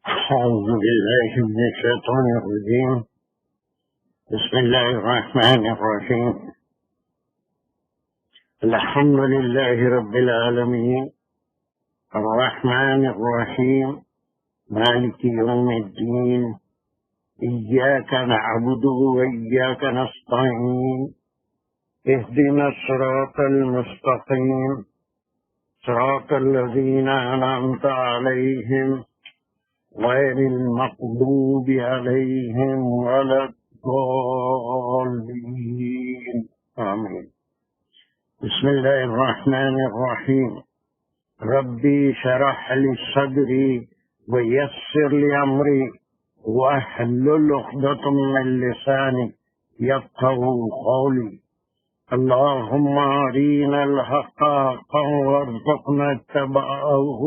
أعوذ بالله من الشيطان الرجيم. بسم الله الرحمن الرحيم. الحمد لله رب العالمين الرحمن الرحيم مالك يوم الدين. إياك نعبد وإياك نستعين. اهدنا الصراط المستقيم صراط الذين أنعمت عليهم غير المغضوب عليهم ولا الضالين آمين. بسم الله الرحمن الرحيم. ربي شرح لي صدري ويسر لي أمري واحلل عقدة من لساني يفقهوا قولي. اللهم أرنا الحق حقا وارزقنا اتباعه.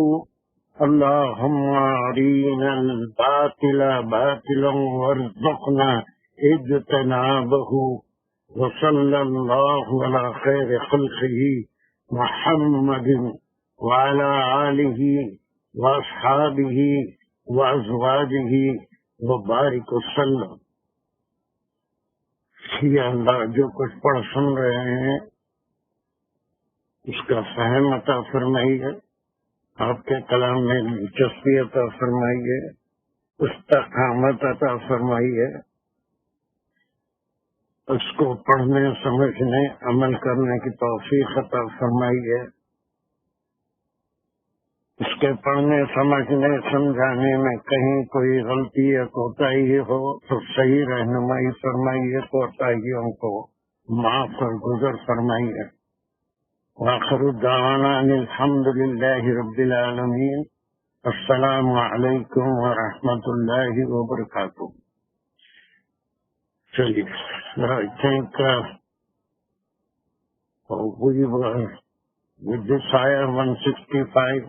اللهم أرنا الباطل باطلا وارزقنا اجتنابه. وصلى الله على خير خلقه محمد وعلى آله وأصحابه وأزواجه وبارك وسلم. یا اللہ جو کچھ پڑھ سن رہے ہیں اس کا فہم عطا فرمائیے، آپ کے کلام میں دلچسپی عطا فرمائیے، استقامت عطا فرمائیے، اس کو پڑھنے سمجھنے عمل کرنے کی توفیق عطا فرمائیے. اس کے پڑھنے سمجھنے سمجھانے میں کہیں کوئی غلطی یا کوتاہی ہو تو صحیح رہنمائی فرمائیے، کوتاہیوں کو معاف اور گزر فرمائیے. وآخر دعوانا ان الحمد للہ رب العالمین. السلام علیکم ورحمۃ اللہ وبرکاتہ. چلیے I think we were with this ayah 165.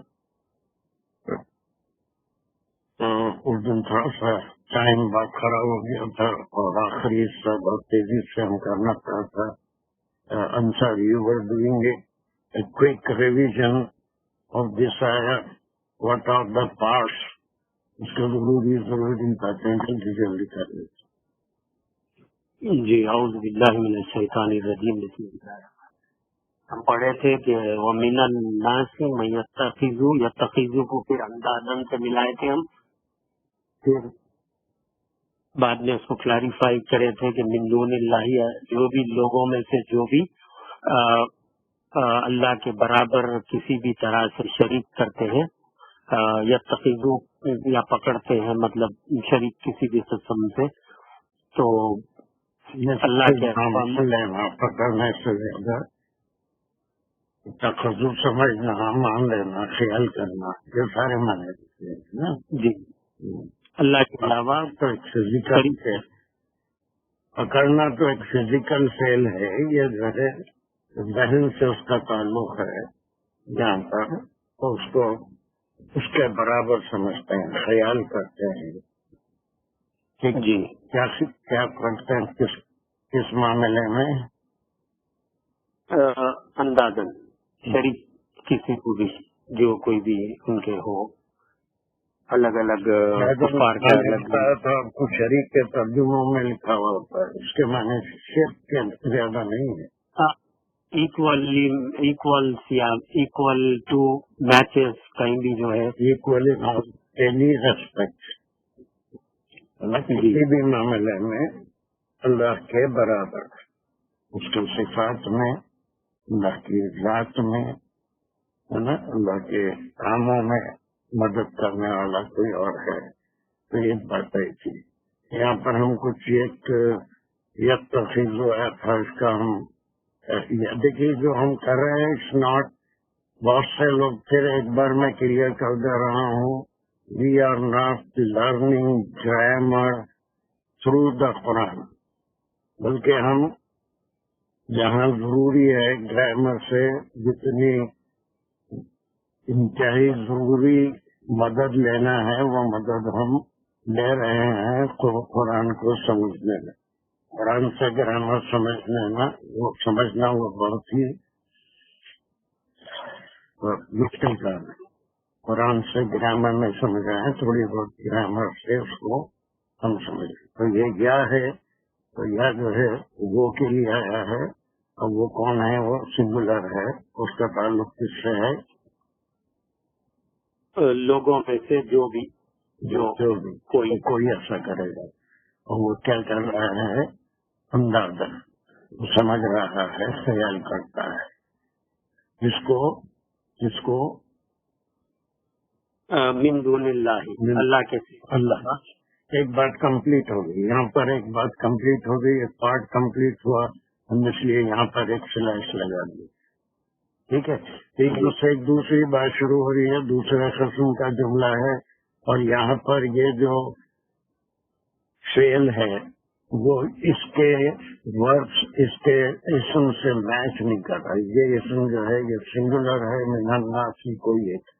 اس دن تھوڑا سا ٹائم بات خراب ہو گیا تھا اور آخری حصہ بہت تیزی سے ہم کرنا پڑا تھا. Ansar you were doing a quick revision of this آیا. What are the parts? اس کو ضروری باتیں جلدی جلدی کر لیتے. جی اعوذ باللہ من الشیطان الرجیم. بسم اللہ. ہم پڑھے تھے کہ وَمِنَ النَّاسِ مَن يَتَّخِذُ کو پھر اندازن سے ملائے تھے ہم. پھر بعد میں اس کو کلیریفائی کرے تھے کہ من دون اللہ، جو بھی لوگوں میں سے جو بھی اللہ کے برابر کسی بھی طرح سے شریک کرتے ہیں، یتخذو یا پکڑتے ہیں، مطلب شریک کسی بھی قسم سے، تو اللہ کے پکڑنے سے زیادہ تخذو سمجھنا، مان لینا، خیال کرنا، یہ سارے معنی نا. جی اللہ کے علاوہ تو ایک فزیکل فیل، پکڑنا تو ایک فزیکل فیل ہے. یہ جو ہے ذہن سے اس کا تعلق ہے، جہاں پر اس کو اس کے برابر سمجھتے ہیں، خیال کرتے ہیں. جی کیا کرتے ہیں کس معاملے میں؟ اندازن شریک کسی کو بھی، جو کوئی بھی ان کے ہو، الگ الگ کفار کے الگ. تو آپ کو شریک کے ترجموں میں لکھا ہوا ہوتا ہے، اس کے معنی شرک کے زیادہ نہیں ہے. ایکول ٹو میچز کہیں بھی جو ہے ایکولی اینی ریسپیکٹ، کسی بھی معاملے میں اللہ کے برابر، اس کے صفات میں، اللہ کی ذات میں، اللہ کے کاموں میں مدد کرنے والا کوئی اور ہے. تو یہ بات آئی تھی. یہاں پر ہم کچھ ایک تفصیل آیا تھا، اس کا ہم دیکھیے جو ہم کر رہے ہیں اٹس ناٹ. بہت سے لوگ پھر ایک بار میں کلیئر کر دے رہا ہوں، we are not learning grammar through the Quran, بلکہ ہم جہاں ضروری ہے گرامر سے جتنی انتہائی ضروری مدد لینا ہے وہ مدد ہم لے رہے ہیں قرآن کو سمجھنے میں. قرآن سے گرامر سمجھنا وہ بہت ہی مشکل کام ہے. قرآن سے گرامر میں سمجھ رہے ہیں، تھوڑی بہت گرامر سے اس کو ہم سمجھ رہے ہیں۔ تو یہ کیا ہے؟ تو یہ جو ہے وہ کے لیے آیا ہے، اور وہ کون ہے؟ وہ سنگولر ہے، اس کا تعلق کس سے ہے؟ لوگوں میں سے جو بھی کوئی ایسا کرے گا، اور وہ کیا کر رہا ہے؟ اندازہ وہ سمجھ رہا ہے، خیال کرتا ہے، جس کو من دون اللہ، اللہ کے سوا۔ اللہ۔ ایک بات کمپلیٹ ہو گئی، یہاں پر ایک بات کمپلیٹ ہو گئی، ایک پارٹ کمپلیٹ ہوا، ہم اس لیے یہاں پر ایک سلائس لگا دی، ٹھیک ہے؟ ایک دوسری بات شروع ہو رہی ہے، دوسرے قسم کا جملہ ہے، اور یہاں پر یہ جو فعل ہے وہ اس کے ورڈس، اس کے اسم سے میچ نہیں کر رہا۔ یہ اسم جو ہے یہ سنگولر ہے، من الناس کی کوئی ایک۔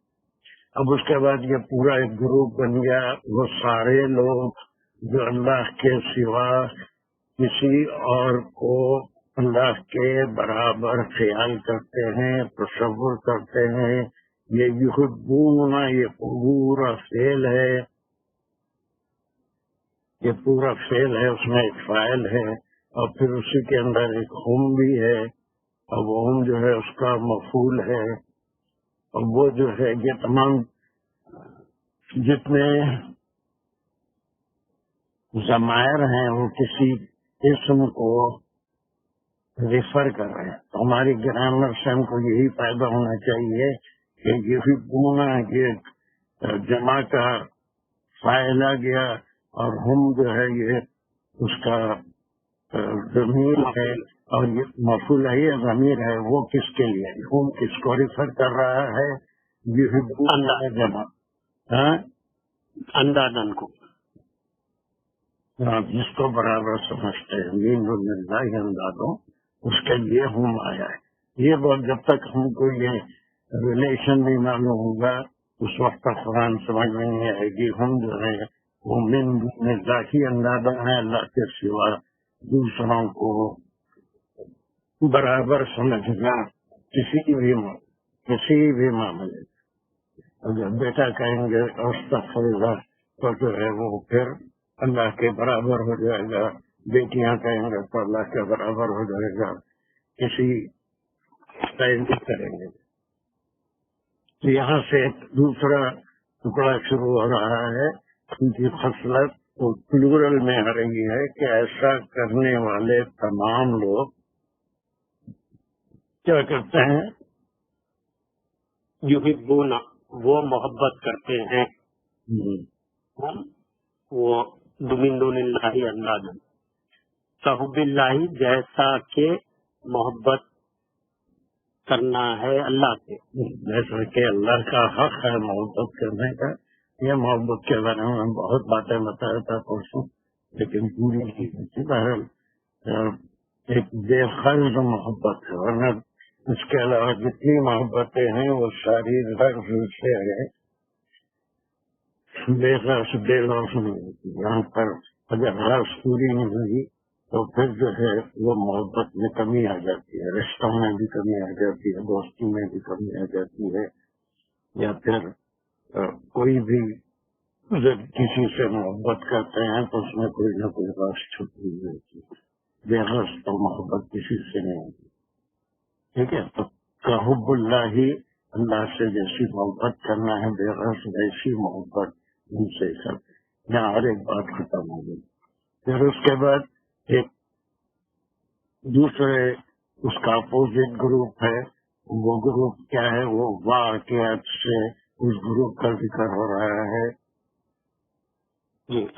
اب اس کے بعد یہ پورا ایک گروپ بن گیا، وہ سارے لوگ جو اللہ کے سوا کسی اور کو اللہ کے برابر خیال کرتے ہیں، تصور کرتے ہیں، یہ یحبون، یہ پورا فعل ہے، یہ پورا فعل ہے، اس میں ایک فاعل ہے، اور پھر اسی کے اندر ایک ہم بھی ہے، اور وہ ہم جو ہے اس کا مفعول ہے، اور وہ جو ہے یہ تمام جتنے ضمائر ہیں وہ کسی اسم کو ریفر کر رہے ہیں۔ تو ہماری گرامر سے ہم کو یہی فائدہ ہونا چاہیے کہ یہی گونا یہ جمع کا فائل آ گیا، اور ہم جو ہے یہ اس کا ضمیر ہے، اور یہ مفعول ہے، یہ ضمیر ہے، وہ کس کے لیے؟ ہم کس کو ریفر کر رہا ہے؟ یہ جمع اندازن کو، جس کو برابر سمجھتے ہیں، مین اللہ اندازوں، اس کے لیے ہم آیا ہے۔ یہ بات جب تک ہم کو یہ ریلیشن نہیں معلوم ہوگا اس وقت تک قرآن سمجھ میں نہیں آئے گی۔ ہم جو ہے وہ من دون اللہ ہی اندازہ ہے، اللہ کے سوا دوسروں کو برابر سمجھنا کسی بھی معاملے۔ جب بیٹا کہیں گے استغفر اللہ تو جو ہے وہ پھر اللہ کے برابر ہو جائے گا، بیٹیاں کہیں گے تو اللہ کے برابر ہو جائے گا، کسی ٹائم بھی کریں گے۔ تو یہاں سے ایک دوسرا ٹکڑا شروع ہو رہا ہے، ان کی خصلت وہ پلورل میں آ رہی ہے کہ ایسا کرنے والے تمام لوگ کیا کرتے ہیں؟ یحبون، وہ محبت کرتے ہیں، وہ من دون اللہ اندازن، کحب اللہ، جیسا کہ محبت کرنا ہے اللہ سے، جیسا کہ اللہ کا حق ہے محبت کرنے کا۔ یہ محبت کے بارے میں بہت باتیں بتایا تھا پرسوں، لیکن پوری نہیں ہوتی۔ بہرحال ایک بے خرض محبت ہے، ورنہ اس کے علاوہ جتنی محبتیں ہیں وہ ساری غرض سے ہے، بے غرض بے لوس نہیں ہوتی۔ یہاں پر اگر غرض پوری نہیں ہوئی تو پھر جو ہے وہ محبت میں کمی آ جاتی ہے، رشتوں میں بھی کمی آ جاتی ہے، دوستی میں بھی کمی آ جاتی ہے، یا پھر کوئی بھی جب کسی سے محبت کرتے ہیں تو اس میں کوئی نہ کوئی غرض چھپی ہوئی ہوتی ہے۔ بے غرض تو محبت کسی سے نہیں ہوتی، ٹھیک ہے؟ تو کحب اللہ ہی، اللہ سے جیسی محبت کرنا ہے بے غرض، ویسی محبت ان سے کر۔ یہاں ہر ایک بات ختم ہو گئی۔ پھر اس کے بعد ایک دوسرے اس کا اپوزٹ گروپ ہے، وہ گروپ کیا ہے؟ وہ واقعات سے اس گروپ کا ذکر ہو رہا ہے۔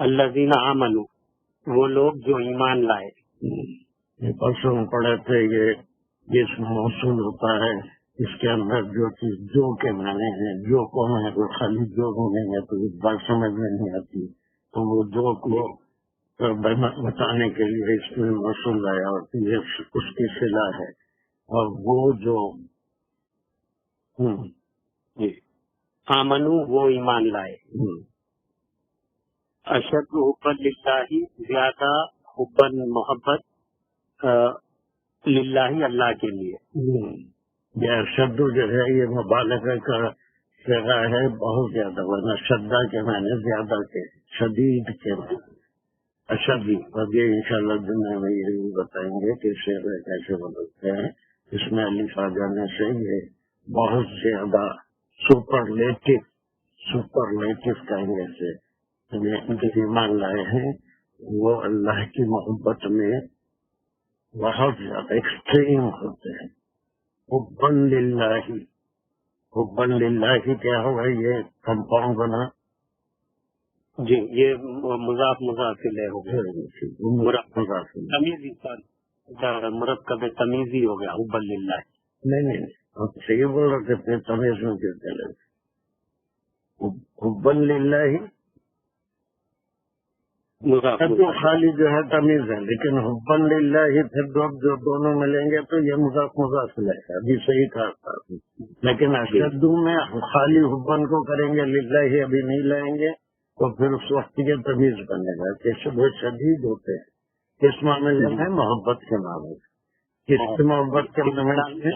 الذین آمنوا، وہ لوگ جو ایمان لائے۔ یہ پرسوں پڑھے تھے، یہ اس موصول ہوتا ہے، اس کے اندر جو چیز جو کے معنی ہیں، جو کون ہے وہ خالی جو ہونے میں تو اس بات سمجھ میں نہیں آتی، تو وہ جو کو بتانے کے لیے اس میں موصول لایا، اور یہ اس کی صلہ ہے، اور وہ جو آمنو، وہ ایمان لائے، اشد حبا للہ، زیادہ حبا محبت للہ، اللہ کے لیے۔ یہ اشد جو ہے یہ مبالغہ کا جگہ ہے بہت زیادہ، ورنہ شدہ کے معنی زیادہ کے، شدید کے معنی اشدید. اب یہ انشاءاللہ دنیا میں یہ بتائیں گے کہ شعر کیسے بدلتے ہیں. اس میں الف آ جانے سے یہ بہت زیادہ سپرلیٹو کہیں گے سے ایمان لائے ہیں، وہ اللہ کی محبت میں بہت زیادہ ایکسٹریم ہوتے ہیں. حباً للہ کیا ہوگا؟ یہ کمپاؤنڈ بنا. جی یہ مضاف الیہ ہو گیا، تمیزی مرکب تمیزی ہو گیا حباً للہ. نہیں آپ صحیح بول رہے تھے، تمیز میں کیوں چلے؟ حباً للہ تو خالی جو ہے تمیز ہے، لیکن حباً للہ پھر جو دونوں ملیں گے تو یہ مضاف لے گا. ابھی صحیح کہا تھا، لیکن اشدو میں خالی حباً کو کریں گے، للہ ابھی نہیں لائیں گے تو پھر اس وقت یہ تمیز بنے گا کہ وہ شدید ہوتے ہیں. کس معاملے میں؟ محبت کے معاملے میں. کس محبت کے معاملے میں؟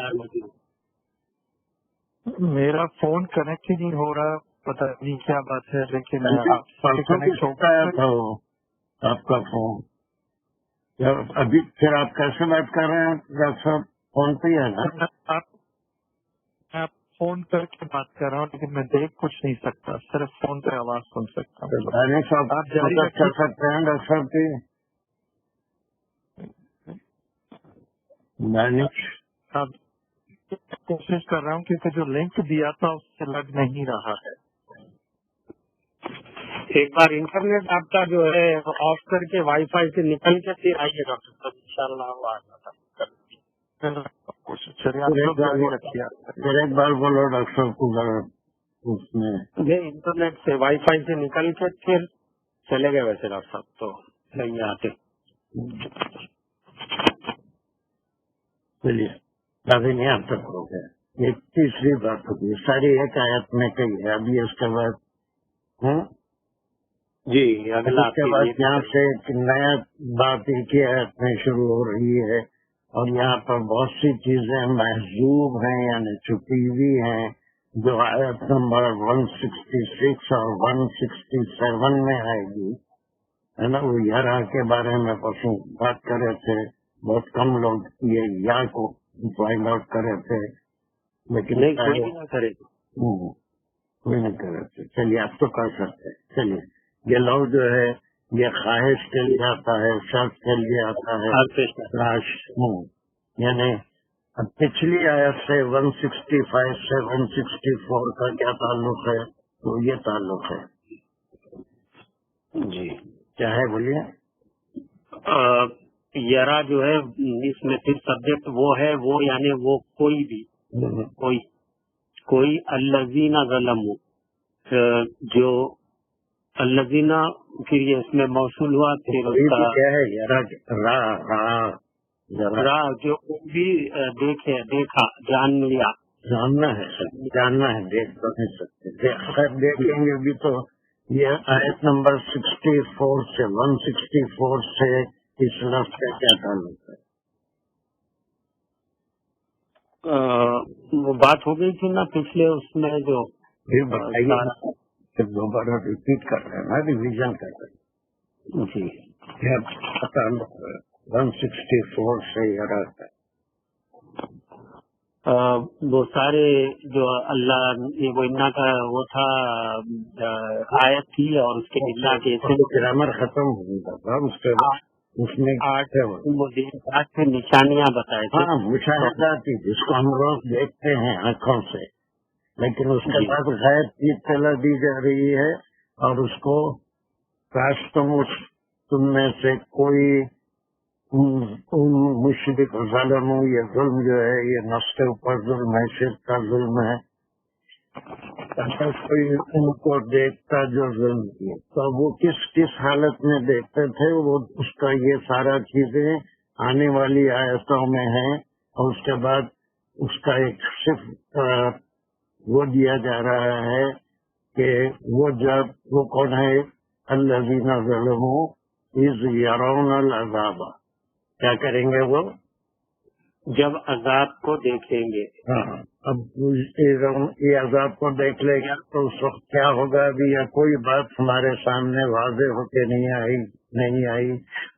میرا فون کنیکٹ ہی نہیں ہو رہا، پتہ نہیں کیا بات ہے، لیکن کنیکٹ ہو گیا تھا وہ آپ کا فون. ابھی پھر آپ کیسے بات کر رہے ہیں ڈاکٹر صاحب؟ فون پہ ہی ہے نا؟ آپ فون کر کے بات کر رہا ہوں، لیکن میں دیکھ کچھ نہیں سکتا، صرف فون پہ آواز سن سکتا ہوں. دانش صاحب آپ مدد کر سکتے ہیں ڈاکٹر صاحب کی؟ دانش اب کوشش کر رہا ہوں، کیونکہ جو لنک دیا تھا اس سے لگ نہیں رہا ہے. ایک بار انٹرنیٹ آپ کا جو ہے آف کر کے وائی فائی سے نکل کے پھر آئیے ڈاکٹر صاحب، ان شاء اللہ وہ آ جاتا. پھر ایک بار بولو ڈاکٹر صاحب کو ذرا اس میں انٹرنیٹ سے وائی فائی سے نکل کے پھر چلے گئے ویسے ڈاکٹر صاحب تو نہیں آتے. چلیے کافی نہیں آپ تک ہو گیا. ایک تیسری بات ہوتی ہے، ساری ایک آیت میں کہی ہے. ابھی اس کے بعد جی اگلا اس کے بعد یہاں سے ایک نیا بات ایک ہی آیت میں شروع ہو رہی ہے، اور یہاں پر بہت سی چیزیں محذوب ہیں یعنی چھپی ہوئی ہیں جو آیت نمبر 166 اور 167 میں آئے گی، ہے نا. وہ یرا کے بارے میں پرسوں بات کر رہے تھے، بہت کم لوگ یہ یا کو فائنڈ آؤٹ کر رہے تھے، لیکن کوئی نہیں کر رہے تھے. چلیے آپ تو کر سکتے. چلیے یہ لوگ جو ہے یہ خواہش کے لیے آتا ہے، شرط کے لیے آتا ہے، یعنی پچھلی آیت سے 165 سے 164 کا کیا تعلق ہے؟ تو یہ تعلق ہے. جی کیا ہے بولیے. یرا جو ہے اس میں پھر سبجیکٹ وہ ہے، وہ یعنی وہ کوئی بھی کوئی الذین ظلموا، جو الذین پھر یہ اس میں موصول ہوا. پھر کیا ہے یرا؟ را جو بھی دیکھا جان لیا. جاننا ہے، دیکھ تو نہیں سکتے. خیر دیکھیں گے بھی تو یہ آیت نمبر 64 سے 164 سے اس لفظ کا کیا تعلق ہے؟ وہ بات ہو گئی تھی نا پچھلے اس میں جو دوبارہ ریپیٹ کر رہے ہیں نا، ریویژن کر رہے ہیں. جی کیا تعلق ہے 164 سے یہ رہتا ہے؟ وہ سارے جو اللہ وہ انا کا وہ تھا آیت تھی، اور اس کے اللہ کے گرامر ختم ہو گیا تھا. اس کے بعد اس میں نشانیاں بتائے تھے. ہاں مشاہدات تھی جس کو ہم روز دیکھتے ہیں آنکھوں سے، لیکن اس کے بعد غیب کی اطلاع دی جا رہی ہے، اور اس کو کاش تم میں سے کوئی مشرک ظالم، یہ ظلم جو ہے یہ نفس کے اوپر ظلم ہے، شرک کا ظلم ہے، کوئی ان کو دیکھتا جو ظلم کیا. تو وہ کس حالت میں دیکھتے تھے؟ وہ اس کا یہ سارا چیزیں آنے والی آیتوں میں ہیں، اور اس کے بعد اس کا ایک صرف وہ دیا جا رہا ہے کہ وہ جب وہ کون ہے؟ الذین ظلموا اذ یرون العذاب. کیا کریں گے وہ؟ جب عذاب کو دیکھیں گے. ہاں اب یہ عذاب کو دیکھ لے گا تو اس وقت کیا ہوگا. ابھی یا کوئی بات ہمارے سامنے واضح ہو کے نہیں آئی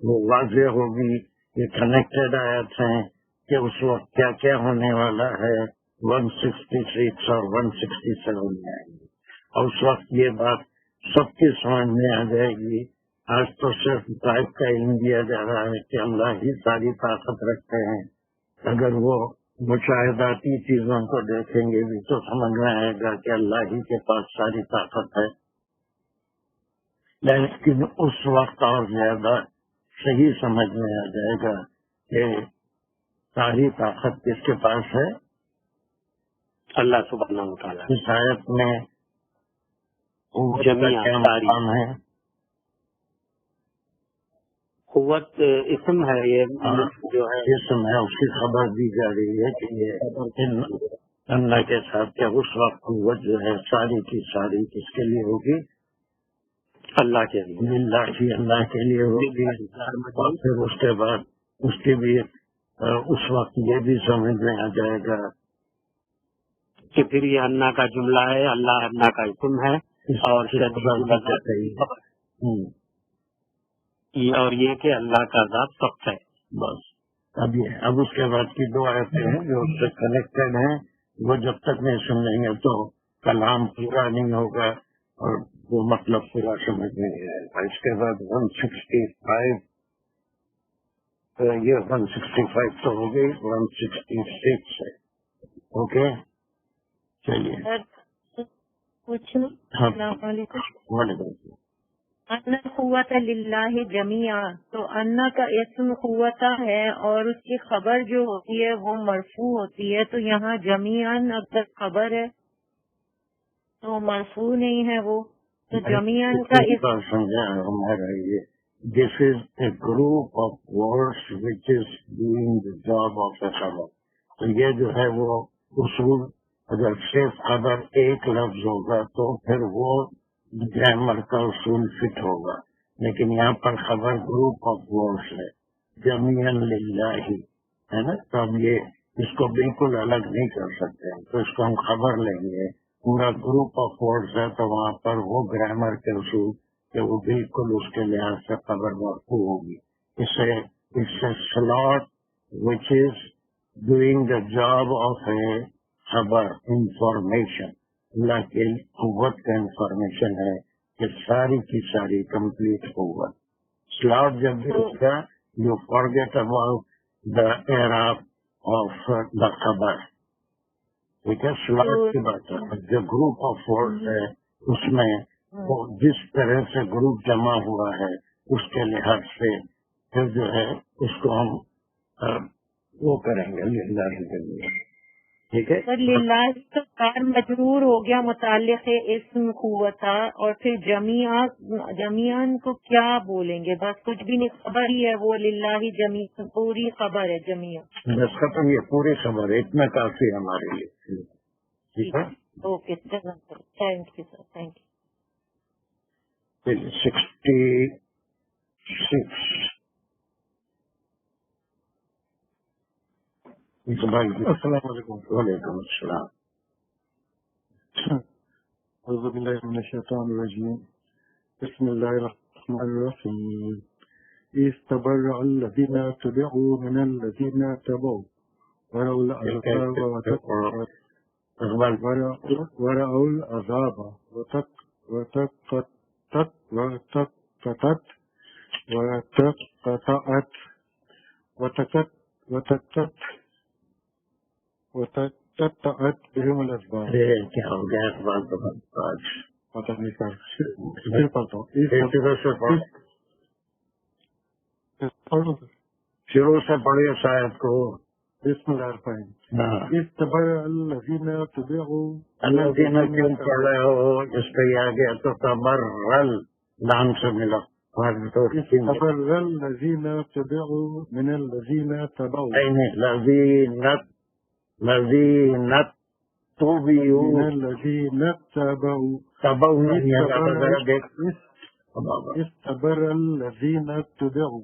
وہ واضح ہوگی. یہ کنیکٹڈ آیات ہیں کہ اس وقت کیا کیا ہونے والا ہے. 166 اور 167 میں آئیں گے اور اس وقت یہ بات سب کی سمجھ میں آ جائے گی. آج تو صرف غائب کا علم دیا جا رہا ہے کہ اللہ ہی ساری طاقت رکھتے ہیں. اگر وہ مشاہداتی چیزوں کو دیکھیں گے بھی تو سمجھ میں آئے گا کہ اللہ ہی کے پاس ساری طاقت ہے. لیکن اس وقت اور زیادہ صحیح سمجھ میں آ جائے گا کہ ساری طاقت کس کے پاس ہے. اللہ سبحانہ و تعالیٰ. اس آیت میں جمیعاً کیا مقام ہے. قوت اسم ہے یہ جو ہے جسم ہے اس کی خبر دی جا رہی ہے کہ یہ اللہ کے ساتھ کیا اس وقت قوت جو ہے ساری کی ساری کس کے لیے ہوگی. اللہ کے لیے. اللہ کے لیے ہوگی. اور پھر اس کے بعد اس کی بھی اس وقت یہ بھی سمجھ میں آ جائے گا کہ پھر یہ اللہ کا جملہ ہے. اللہ اللہ کا اسم ہے اور یہ کہ اللہ کا ذات سخت ہے. بس اب اس کے بعد کی دو آیتیں ہیں جو اس سے کنیکٹڈ ہیں. وہ جب تک نہیں سمجھیں گے تو کلام پورا نہیں ہوگا اور وہ مطلب پورا سمجھ نہیں آئے گا. اس کے بعد 165 یہ 165 تو ہو گئی. 166 ہے. اوکے چلیے. السلام علیکم. وعلیکم السلام. ان قوت للہ جمیعا تو انا کا اسم قوت ہے اور اس کی خبر جو ہوتی ہے وہ مرفوع ہوتی ہے. تو یہاں جمیعاً اگر خبر ہے تو مرفوع نہیں ہے وہ. تو جمیعاً کا سمجھا ہمارا یہ this is a group of words which is doing the job of a khabar. تو یہ جو ہے وہ اصول اگر صرف خبر ایک لفظ ہوگا تو پھر وہ گرامر کا اصول فٹ ہوگا. لیکن یہاں پر خبر گروپ آف ورڈس ہے جمیعاً للہ ہے نا. تو ہم یہ اس کو بالکل الگ نہیں کر سکتے. تو اس کو ہم خبر لیں گے. پورا گروپ آف ورڈس ہے تو وہاں پر وہ گرامر کے اصول کہ وہ بالکل اس کے لحاظ سے خبر مرفوع ہوگی. اس سے slot which is doing the job of a khabar information. اللہ کی قوت کا انفارمیشن ہے کہ ساری کی ساری کمپلیٹ قوت. سلاٹ جب بھی ہوگا یو فارگیٹ اباؤٹ دا اعراب آف دا خبر. ٹھیک ہے. سلاٹ کی بات ہے. جو گروپ آف ورڈ ہے اس میں وہ جس طرح سے گروپ جمع ہوا ہے اس کے لحاظ سے پھر جو ہے اس کو ہم وہ کریں گے للہ کے لیے. ٹھیک ہے. للہ تو کار مجرور ہو گیا متعلق اسم قوتا اور پھر جمیعاً کو کیا بولیں گے. بس کچھ بھی نہیں خبر ہی ہے وہ للہ جمیع پوری خبر ہے جمیعاً. بس ختم. یہ پوری خبر ہے اتنا کافی ہے ہمارے لیے. ٹھیک ہے. Okay thank you sir. Thank you. 66 السلام علیکم. وعلیکم السلام. اعوذ باللہ من الشیطان الرجیم. بسم اللہ الرحمن الرحیم. استبرأ الذین تبعوا من الذین تبعوا ورأوا العذاب وتقطعت بهم الأسباب. کیا ہو گیا اخبار تو آج پتہ نہیں سر پڑھتا ہوں. شروع سے پڑھیے شاید کو. بسم اللہ الرحمن الرحیم. استبرأ الذین تبعوا الذین کیوں پڑھ رہے ہو. اس پہ یہ آ گیا تو تبرل لام سے ملا. استبرأ الذین تبعوا من الذین تبعوا لذینت توبیو من الذین تبعوا تبعو نہیں ہے. استبرأ الذین تبعوا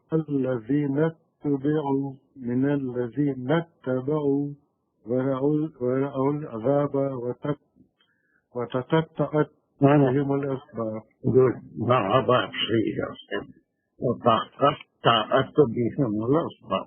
الذين اتبعوا من الذين اتبعوا ورأوا العذاب وتقطعت بهم الأسباب. Good. Now about three. وتقطعت بهم الأسباب.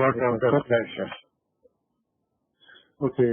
what are the flashes? Okay.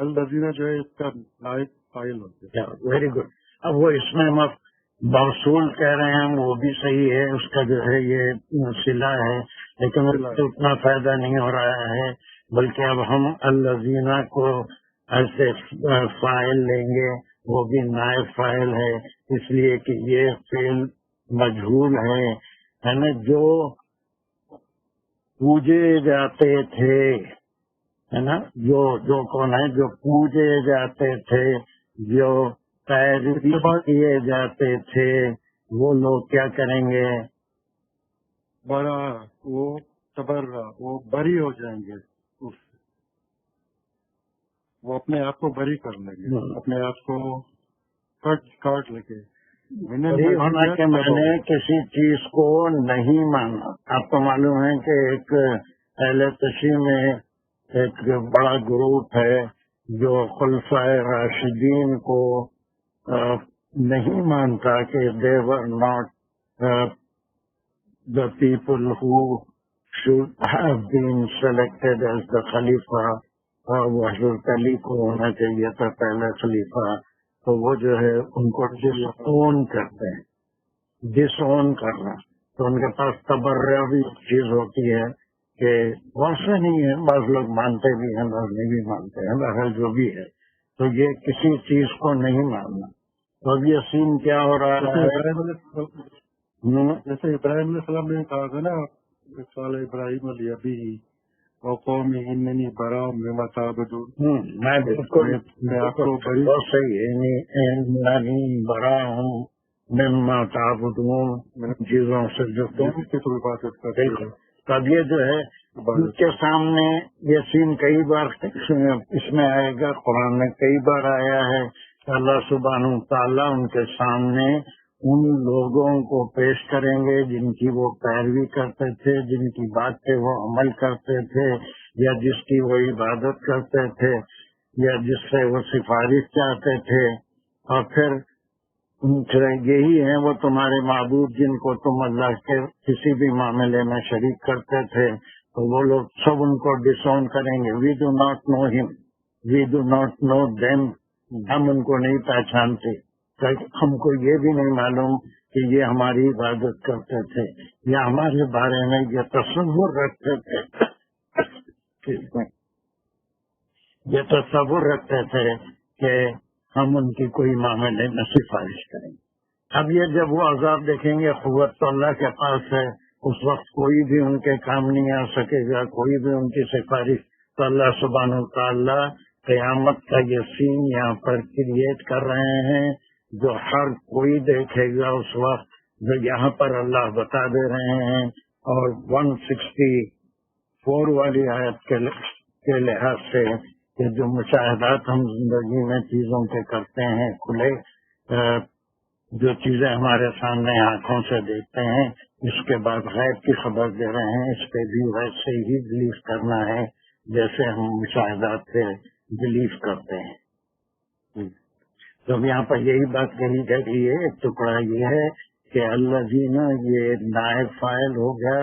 الذین جو ہے اس کا نائب فاعل ہوتے ہیں. Very good. اب وہ اس میں موصول کہہ رہے ہیں وہ بھی صحیح ہے، اس کا جو ہے یہ صلہ ہے، لیکن اس سے اتنا فائدہ نہیں ہو رہا ہے، بلکہ اب ہم الذین کو ایسے فاعل لیں گے، وہ بھی نائب فاعل ہے، اس لیے کہ یہ فعل مجہول ہے نا، جو پوجے جاتے تھے، ہے نا، جو کون ہے، جو پوجے جاتے تھے، جو پیروی کیے جاتے تھے، وہ لوگ کیا کریں گے؟ بڑا وہ تبرہ، وہ بری ہو جائیں گے اس سے، وہ اپنے آپ کو بری کر لیں گے، اپنے آپ کو کاٹ لیں گے. بری ہونا کہ میں نے کسی چیز کو نہیں مانا. آپ کو معلوم ہے کہ ایک اہل تشیع میں ایک بڑا گروپ ہے جو خلفائے راشدین کو نہیں مانتا کہ they were not the people who should have been selected as the خلیفہ، وہ حضرت علی کو ہونا چاہیے تھا پہلا خلیفہ. تو وہ جو ہے ان کو ڈس اون کرتے ہیں، ڈس اون کرنا. تو ان کے پاس تبرہ بھی چیز ہوتی ہے کہ بہت سے نہیں ہے، بعض لوگ مانتے بھی ہیں، بعض نہیں بھی مانتے ہیں، بہرحال جو بھی ہے. تو یہ کسی چیز کو نہیں ماننا. تو اب یہ سین کیا ہو رہا ہے؟ جیسے ابراہیم علیہ السلام نے کہا تھا نا، قال ابراہیم علیہ ابیہ وقومہ اننی براء مما تعبدون. میں بالکل آپ کو بری بہت صحیح، یعنی براء ہوں مما تعبدون، چیزوں سے جو عبادت کرتے بالکل. تب یہ جو ہے ان کے سامنے یہ سین کئی بار اس میں آئے گا، قرآن میں کئی بار آیا ہے کہ اللہ سبحانہ تعالیٰ ان کے سامنے ان لوگوں کو پیش کریں گے جن کی وہ پیروی کرتے تھے، جن کی بات پہ وہ عمل کرتے تھے، یا جس کی وہ عبادت کرتے تھے، یا جس سے وہ سفارش چاہتے تھے. اور پھر یہی ہیں وہ تمہارے معبود جن کو تم اللہ کے کسی بھی معاملے میں شریک کرتے تھے. تو وہ لوگ سب ان کو ڈس اون کریں گے. وی ڈو ناٹ نو ہم، we do not know them. ہم ان کو نہیں پہچانتے، ہم کو یہ بھی نہیں معلوم کہ یہ ہماری عبادت کرتے تھے یا ہمارے بارے میں یہ تصور رکھتے تھے، یہ تصور رکھتے تھے کہ ہم ان کی کوئی معاملے میں سفارش کریں گے. اب یہ جب وہ عذاب دیکھیں گے، قوت تو اللہ کے پاس ہے، اس وقت کوئی بھی ان کے کام نہیں آ سکے گا، کوئی بھی ان کی سفارش. تو اللہ سبحانہ وتعالی قیامت کا یہ سین یہاں پر کریٹ کر رہے ہیں جو ہر کوئی دیکھے گا اس وقت، جو یہاں پر اللہ بتا دے رہے ہیں. اور 164 والی آیت کے لحاظ سے کہ جو مشاہدات ہم زندگی میں چیزوں کے کرتے ہیں، کھلے جو چیزیں ہمارے سامنے آنکھوں سے دیکھتے ہیں، اس کے بعد غیب کی خبر دے رہے ہیں، اس پہ بھی ویسے ہی بلیو کرنا ہے جیسے ہم مشاہدات سے بلیو کرتے ہیں. تو یہاں پر یہی بات کہی جا رہی ہے. ایک ٹکڑا یہ ہے کہ الذین، یہ نائب فاعل ہو گیا،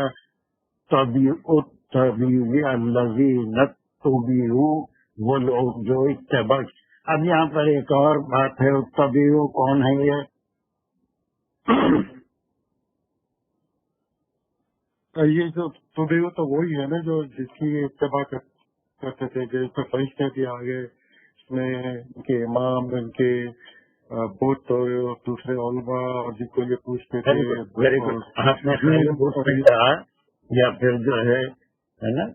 تبیعی الذین تبیعوا، وہ لوگ جو اتباع. اب یہاں پر ایک اور بات ہے، تبیعوا کون ہے؟ یہ جو تبیعوا تو وہی ہے نا جو جس کی اتباع کرتے تھے، جو فرشتے بھی آگے اس میں ان کے امام، ان کے بت اور دوسرے علماء اور جن کو یہ پوچھتے تھے. Very good. آپ نے کہا یا پھر جو ہے نا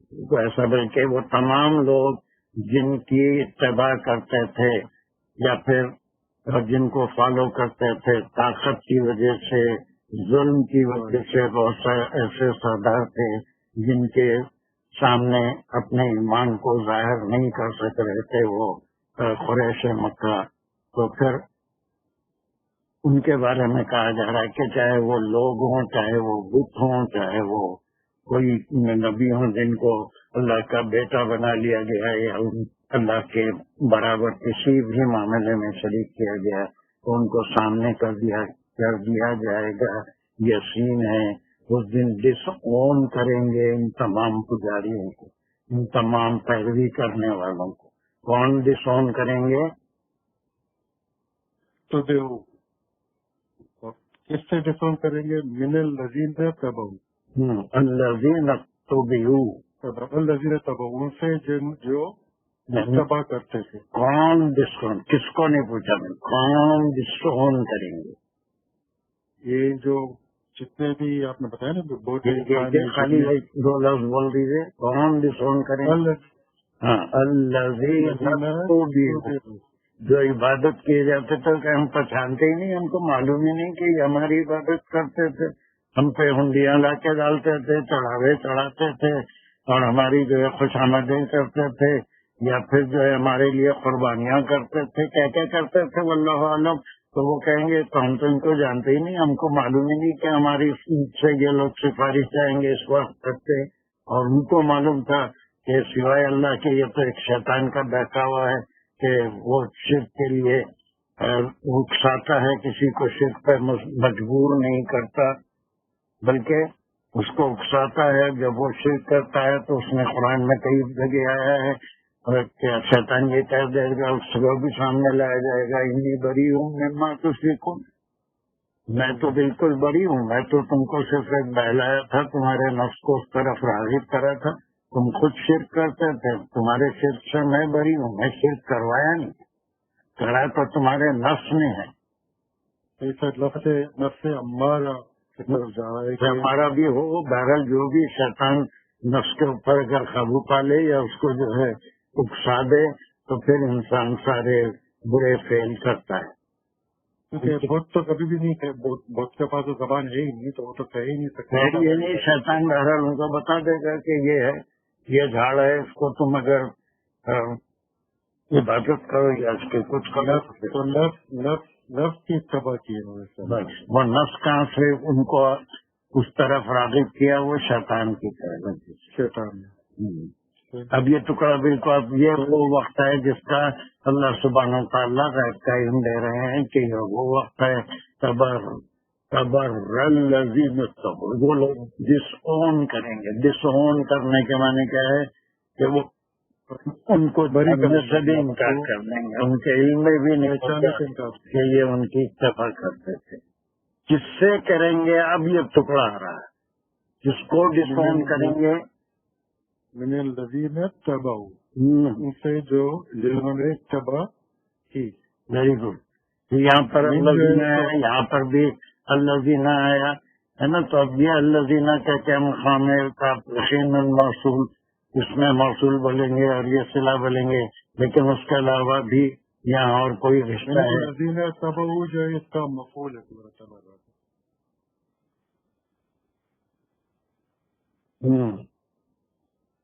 ایسا بلکہ وہ تمام لوگ جن کی اتباع کرتے تھے یا پھر جن کو فالو کرتے تھے، طاقت کی وجہ سے، ظلم کی وجہ سے بہت سارے ایسے سردار تھے جن کے سامنے اپنے ایمان کو ظاہر نہیں کر سک رہے تھے، وہ قریش مکہ. تو پھر ان کے بارے میں کہا جا رہا ہے کہ چاہے وہ لوگ ہوں، چاہے وہ بت ہوں، چاہے وہ کوئی نبی ہوں جن کو اللہ کا بیٹا بنا لیا گیا ہے یا اللہ کے برابر کسی بھی معاملے میں شریک کیا گیا، تو ان کو سامنے کر دیا جائے گا. یہ سین ہے، اس دن ڈس اون کریں گے ان تمام پجاریوں کو، ان تمام پیروی کرنے والوں کو. کون ڈسون کریں گے؟ تو دیو کس سے ڈسون کریں گے؟ من الذین تبعوا، الذین اتبعوا، الذین تبعوا، ان سے جو اتباع کرتے تھے. کون ڈسون، کس کو نہیں پوچھا میں، کون ڈسون کریں گے؟ یہ جو جتنے بھی آپ نے بتایا نا بہت خالی دو لفظ بول دیجیے، کون ڈسون کریں گے؟ ہاں، الذین اتبعوا، جو عبادت کیے جاتے تھے کہ ہم پہچانتے ہی نہیں، ہم کو معلوم ہی نہیں کہ یہ ہماری عبادت کرتے تھے، ہم پہ ہنڈیاں لا کے ڈالتے تھے، چڑھاوے چڑھاتے تھے، اور ہماری جو ہے خوش آمدیں کرتے تھے، یا پھر جو ہے ہمارے لیے قربانیاں کرتے تھے، کیا کیا کرتے تھے واللہ عالم. تو وہ کہیں گے تو ہم تو ان کو جانتے ہی نہیں، ہم کو معلوم ہی نہیں کہ ہماری سے یہ لوگ سفارش چاہیں گے اس وقت کرتے، اور ان کو معلوم تھا کہ سوائے اللہ کے یہ تو ایک شیطان کا بیٹھا ہوا ہے کہ وہ شرک کے لیے اکساتا ہے، کسی کو شرک پر مجبور نہیں کرتا بلکہ اس کو اکساتا ہے. جب وہ شرک کرتا ہے تو اس میں قرآن میں کئی جگہ آیا ہے کہ شیطان یہ کہہ دے گا، اس کو بھی سامنے لایا جائے گا، انی بری ہوں مما تشرکون، میں تو بالکل بری ہوں، میں تو تم کو صرف ایک بہلایا تھا، تمہارے نفس کو اس طرف راغب کرا تھا، تم خود شرک کرتے تھے، تمہارے شرک سے میں بری ہوں، میں شرک کروایا نہیں، کرا تو تمہارے نفس نے ہے. نفس ہمارا کی طرف جا رہا ہے کہ ہمارا بھی ہو، بہرحال جو بھی شیطان نفس کے اوپر اگر قابو پا لے یا اس کو جو ہے اکسا دے تو پھر انسان سارے برے فعل کرتا ہے. کیونکہ بہت تو کبھی بھی نہیں ہے، بہت کے پاس تو زبان ہے ہی نہیں، تو وہ تو کہہ ہی نہیں سکتے. یہ نہیں، شیطان بہرحال ان کو بتا دے گا کہ یہ ہے، یہ جھاڑ ہے، اس کو تم اگر عبادت کرو یا اس کے کچھ کرو تو نفس کی اتباع کی ہے. بس وہ نفس کہاں سے ان کو اس طرف راغب کیا؟ وہ شیطان کی طرف. شیطان نے. اب یہ ٹکڑا بالکل، اب یہ وہ وقت ہے جس کا اللہ سبحانہ و تعالیٰ کا علم دے رہے ہیں کہ یہ وہ وقت ہے تبر الذین اتبعوا، وہ لوگ ڈس اون کریں گے. ڈس اون کرنے کے معنی کیا ہے؟ کہ وہ ان کو بری سے بھی انکار کر دیں گے، ان کے علم میں بھی نہیں ہوگا کہ یہ ان کی اتباع کرتے تھے. کس سے کریں گے؟ اب یہ ٹکڑا آ رہا ہے، جس کو ڈس اون کریں گے، من الذین تبعوا، ان سے جو جنہوں نے اتباع کی. Very good. یہاں پر الذین ہے، یہاں پر بھی الذین آیا ہے نا، تو اب یہ الذین کا کیا مقام ہے؟ تابعین الموصول، اس میں موصول بولیں گے اور یہ صلہ بولیں گے، لیکن اس کے علاوہ بھی یہاں اور کوئی رشتہ ہے. الذین تبعوا جو ہے اس کا مفعول ہے پورا تبع.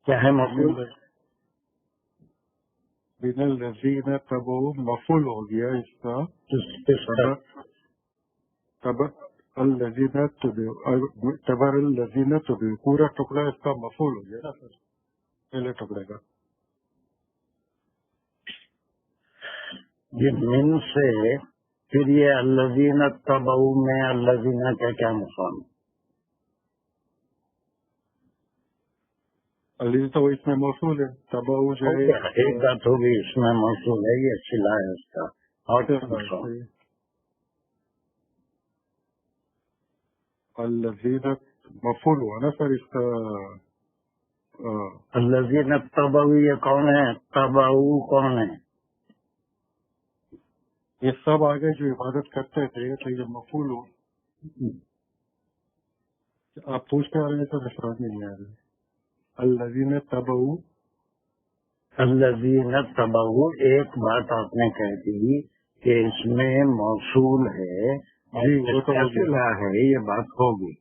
کیا ہے مفعول؟ من الذین تبعوا مفعول ہو گیا اس کا. تبع الذین تبع الذین تبعوا پورا ٹکڑا اس کا مفعول ہو گیا نا سر، پہلے ٹکڑے کا. یہ من سے پھر یہ الذین تبعوا میں الذین کا کیا مقام؟ الذین تو اس میں موصول ہے، تبعوا جو ہے ایک بات ہوگی، اس میں موصول ہے، یہ صلہ ہے اس کا. اور الذین مفعول ہوا نا سر اس کا. الذین تبعوا یہ کون ہے؟ تبعوا کون ہے؟ یہ سب آگے جو عبادت کرتے تھے تو یہ مفعول ہو. آپ پوچھتے آ رہے ہیں تو سمجھ نہیں آ رہے. الذین تبعوا، الذین تبعوا، ایک بات آپ نے کہہ دی کہ اس میں موصول ہے، صلہ ہے، یہ بات ہوگی.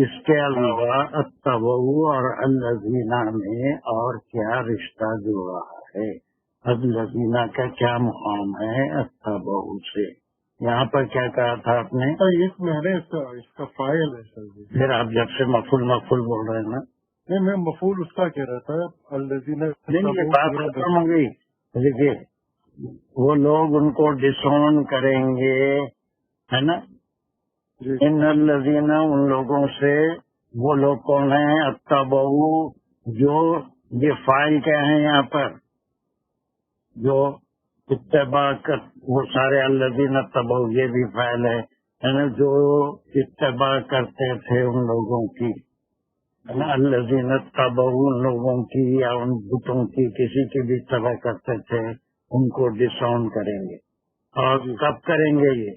اس کے علاوہ التبعوا اور الذین میں اور کیا رشتہ جڑ رہا ہے؟ الذین کا کیا مقام ہے التبعوا سے؟ یہاں پر کیا کہا تھا آپ نے؟ اس میں ہے اس کا فاعل ہے سر. پھر آپ جب سے مفعول بول رہے ہیں نا؟ نہیں، میں مفعول اس کا کہہ رہا تھا. الذین یہ بات ختم ہو گئی. دیکھیے وہ لوگ ان کو ڈسون کریں گے، ہے نا. ان الذین، ان لوگوں سے، وہ لوگ کون ہیں؟ اتبعوا، جو یہ فاعل کیا ہے یہاں پر؟ جو اتباع کر وہ سارے الذین تبعوا یہ بھی فعل ہے نا، جو اتباع کرتے تھے ان لوگوں کی، الذین تبعوا ان لوگوں کی یا ان بتوں کی، کسی کی بھی اتباع کرتے تھے، ان کو ڈساؤن کریں گے۔ اور کب کریں گے یہ؟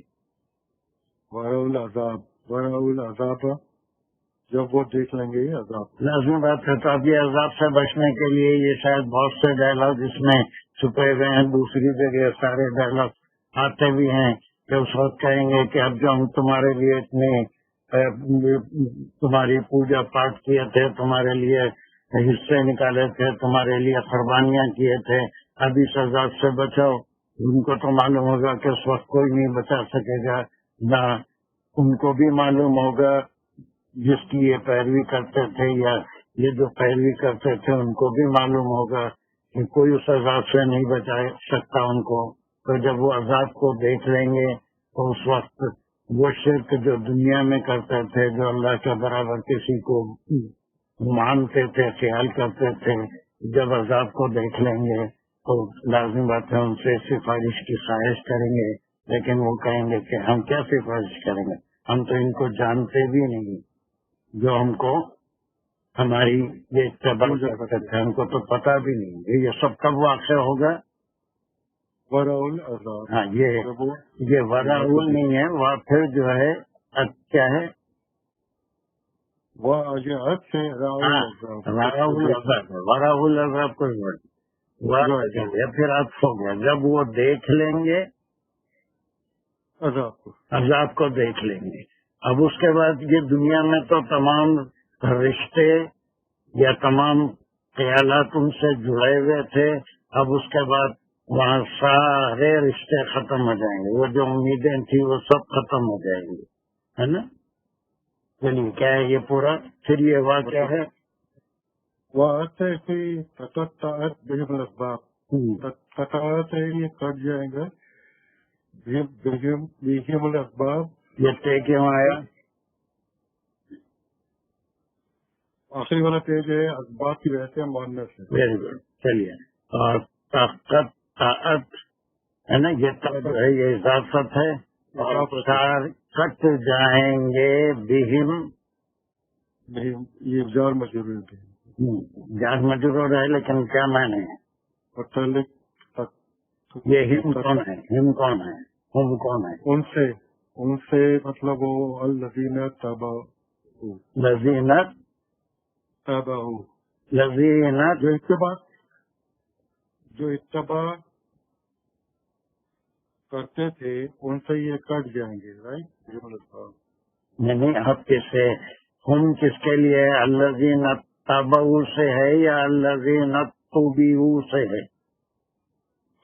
ورأوا العذاب، جب وہ دیکھ لیں گے یہ عذاب۔ لازمی بات ہے۔ تو اب یہ عذاب سے بچنے کے لیے یہ شاید بہت سے ڈائلاگ اس میں چھپے ہوئے ہیں، دوسری جگہ سارے ڈائلاگ آتے بھی ہیں کہ اس وقت کہیں گے کہ اب جو ہم تمہارے لیے اتنے تمہاری پوجا پاٹ کیے تھے، تمہارے لیے حصے نکالے تھے، تمہارے لیے قربانیاں کیے تھے، اب اس عذاب سے بچاؤ۔ ان کو تو معلوم ہوگا کہ اس وقت کوئی نہیں بچا سکے گا، نہ ان کو بھی معلوم ہوگا جس کی یہ پیروی کرتے تھے، یا یہ جو پیروی کرتے تھے ان کو بھی معلوم ہوگا کہ کوئی اس عذاب سے نہیں بچا سکتا ان کو۔ تو جب وہ عذاب کو دیکھ لیں گے تو اس وقت وہ شرک جو دنیا میں کرتے تھے، جو اللہ کے برابر کسی کو مانتے تھے، خیال کرتے تھے، جب عذاب کو دیکھ لیں گے تو لازم بات ہے ان سے سفارش کی خواہش کریں گے، لیکن وہ کہیں گے کہ ہم کیا سفارش کریں گے، ہم تو ان کو جانتے بھی نہیں، جو ہم کو ہماری یہ اتباع کرتے تھے ہم کو تو پتہ بھی نہیں۔ یہ سب کب واقع ہوگا؟ ورأوا العذاب، ہاں، یہ وراول نہیں ہے، وہ پھر جو ہے کیا ہے، وہ عد سے وراول عذاب کوئی ورد یا پھر عطف ہو گیا۔ جب وہ دیکھ لیں گے عذاب کو دیکھ لیں گے، اب اس کے بعد یہ دنیا میں تو تمام رشتے یا تمام خیالات ان سے جڑے ہوئے تھے، اب اس کے بعد وہاں سارے رشتے ختم ہو جائیں گے، وہ جو امیدیں تھیں وہ سب ختم ہو جائیں گی، ہے نا۔ چلیے کیا ہے یہ پورا، پھر یہ واقعہ ہے تقطعت بهم الاسباب، قطعت ہے یہ کٹ جائے گا، بهم الاسباب یہ طے کیوں آیا؟ آخری والا پیج ہے اسباب کی وجہ سے ماننے سے۔ ویری گڈ، چلیے۔ اور تقطعت ہے نا، یہ تق ہے، یہ اضافت ہے، اور سار کٹ جائیں گے بہم، یہ جار مجرور ہے، جار مجرور ہے، لیکن کیا معنی ہے؟ یہ ہم کون ہے؟ ہم کون ہے؟ ہم کون ہے؟ ان سے مطلب وہ الذین تبعوا، لذینت تبعوا، لذینت جو اتباع کرتے تھے ان سے یہ کٹ جائیں گے، رائٹ۔ نہیں، اب کس سے ہم کس کے لیے ہے؟ الذین تبعوا سے ہے یا الذین تبعوا سے ہے؟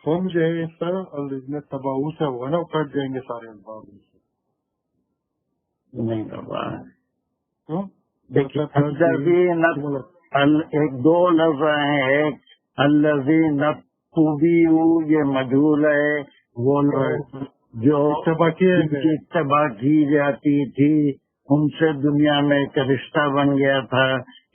ہم جو ہے سر الذین تبعوا سے ہوگا نا، وہ کٹ جائیں گے سارے الفاظ سے۔ نہیں بابا، کیوں؟ الذین ایک دو لفظ ہیں، ایک الذین تبعوا یہ مجہول ہے، وہ لوگ جو اتباع کی جاتی تھی ان سے دنیا میں ایک رشتہ بن گیا تھا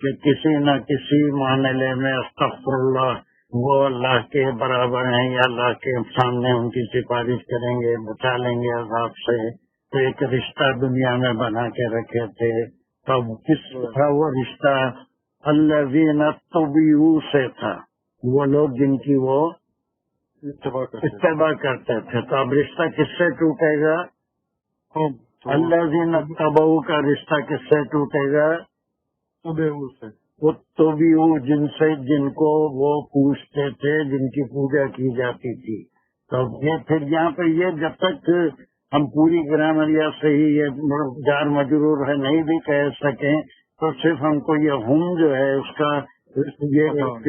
کہ کسی نہ کسی معاملے میں استغفر اللہ وہ اللہ کے برابر ہیں یا اللہ کے سامنے ان کی سفارش کریں گے، بچا لیں گے عذاب سے، تو ایک رشتہ دنیا میں بنا کے رکھے تھے۔ تب کس تھا وہ رشتہ؟ الذین تبعوا سے تھا، وہ لوگ جن کی وہ اتباع کرتے تھے۔ تو اب رشتہ کس سے ٹوٹے گا؟ الذین تبعوا کا رشتہ کس سے ٹوٹے گا؟ وہ تبعوا جن کو وہ پوچھتے تھے، جن کی پوجا کی جاتی تھی۔ تو یہ پھر یہاں پہ یہ جب تک ہم پوری گرامر یا صحیح یہ جار مجرور ہے نہیں بھی کہہ سکیں تو صرف ہم کو یہ ہم جو ہے اس کا یہ ایک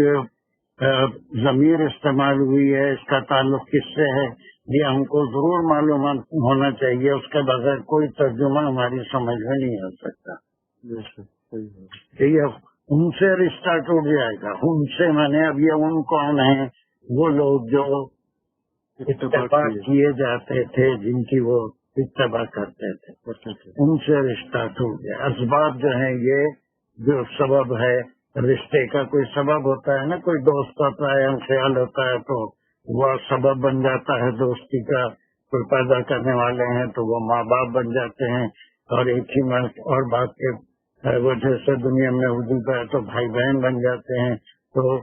ضمیر استعمال ہوئی ہے، اس کا تعلق کس سے ہے یہ ہم کو ضرور معلوم ہونا چاہیے، اس کے بغیر کوئی ترجمہ ہماری سمجھ میں نہیں آ سکتا۔ یہ ان سے رشتہ ٹوٹ جائے گا، ان سے مانے اب یہ ان کون ہیں؟ وہ لوگ جو اتباع کیے جاتے تھے، جن کی وہ اتباع کرتے تھے، ان سے رشتہ ٹوٹ گیا۔ اسباب جو ہیں یہ جو سبب ہے رشتے کا، کوئی سبب ہوتا ہے نا، کوئی دوست ہوتا ہے، ہم خیال ہوتا ہے تو وہ سبب بن جاتا ہے دوستی کا. کوئی پیدا کرنے والے ہیں تو وہ ماں باپ بن جاتے ہیں, اور ایک ہی مرد اور بات کے وجہ سے دنیا میں وجود ہے تو بھائی بہن بن جاتے ہیں. تو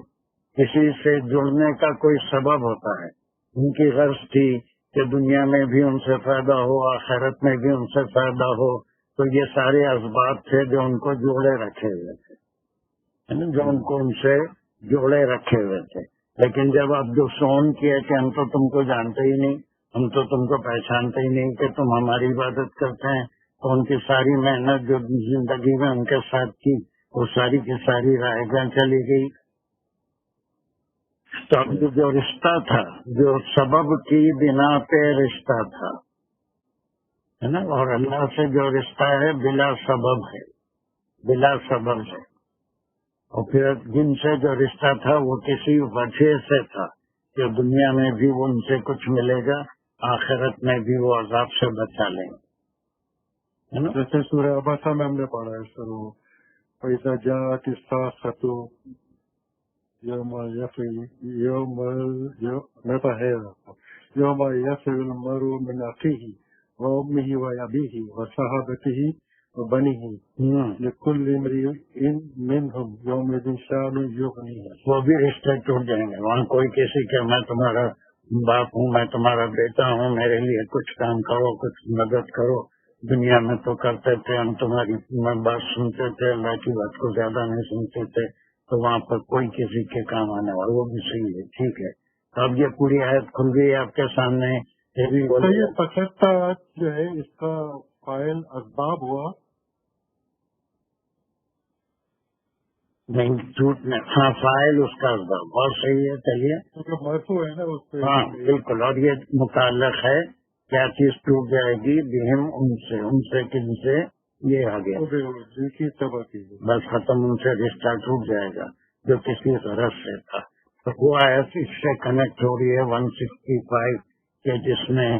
کسی سے جڑنے کا کوئی سبب ہوتا ہے. ان کی غرض تھی کہ دنیا میں بھی ان سے فائدہ ہو, آخرت میں بھی ان سے فائدہ ہو. تو یہ سارے اسباب تھے جو ان کو جوڑے رکھے ہوئے تھے, جو ان کو ان سے جوڑے رکھے ہوئے تھے. لیکن جب آپ جو سون کیا کہ ہم تو تم کو جانتے ہی نہیں, ہم تو تم کو پہچانتے ہی نہیں کہ تم ہماری عبادت کرتے ہیں, تو ان کی ساری محنت جو زندگی میں ان کے ساتھ کی وہ ساری کی ساری رائے گاہ چلی گئی. تو اب جو رشتہ تھا, جو سبب کی بنا پہ رشتہ تھا, ہے نا, اور اللہ سے جو رشتہ ہے بلا سبب ہے, بلا سبب ہے. اور پھر جن سے جو رشتہ تھا وہ کسی وجہ سے تھا کہ دنیا میں بھی وہ ان سے کچھ ملے گا, آخرت میں بھی وہ عذاب سے بچا لیں گے, ہے نا. جیسے سورہ عباسہ میں ہم نے پڑھا ہے سر, وہ پیسہ جات خطو یوم یفر المرء من اخیہ وامہ وابیہ وصحابتہ وبنیہ لکل امرئ منہم یومئذ شأن یغنیہ. وہ بھی رشتے ٹوٹ جائیں گے. وہاں کوئی کسی کے میں تمہارا باپ ہوں, میں تمہارا بیٹا ہوں, میرے لیے کچھ کام کرو, کچھ مدد کرو. دنیا میں تو کرتے تھے, ہم تمہاری بات سنتے تھے, اللہ کی بات کو زیادہ نہیں سنتے تھے. تو وہاں پر کوئی کسی کے کام آنے والا, وہ بھی صحیح ہے, ٹھیک ہے. تو اب یہ پوری آیت کھل گئی آپ کے سامنے. یہ 75 جو ہے اس کا فاعل اسباب ہوا نہیں, جھوٹ میں, ہاں فاعل اس کا اسباب, بہت صحیح ہے. چلیے, کیونکہ مرفوع ہے نا اس پہ. ہاں بالکل. اور یہ متعلق ہے کیا چیز ٹوٹ جائے گی, بہم ان سے کن سے, یہ آ گیا جن کی اتباع کی گئی. بس ختم, ان سے رشتہ ٹوٹ جائے گا جو کسی غرض سے تھا. تو وہ آیت اس سے کنیکٹ ہو رہی ہے 165 کہ جس میں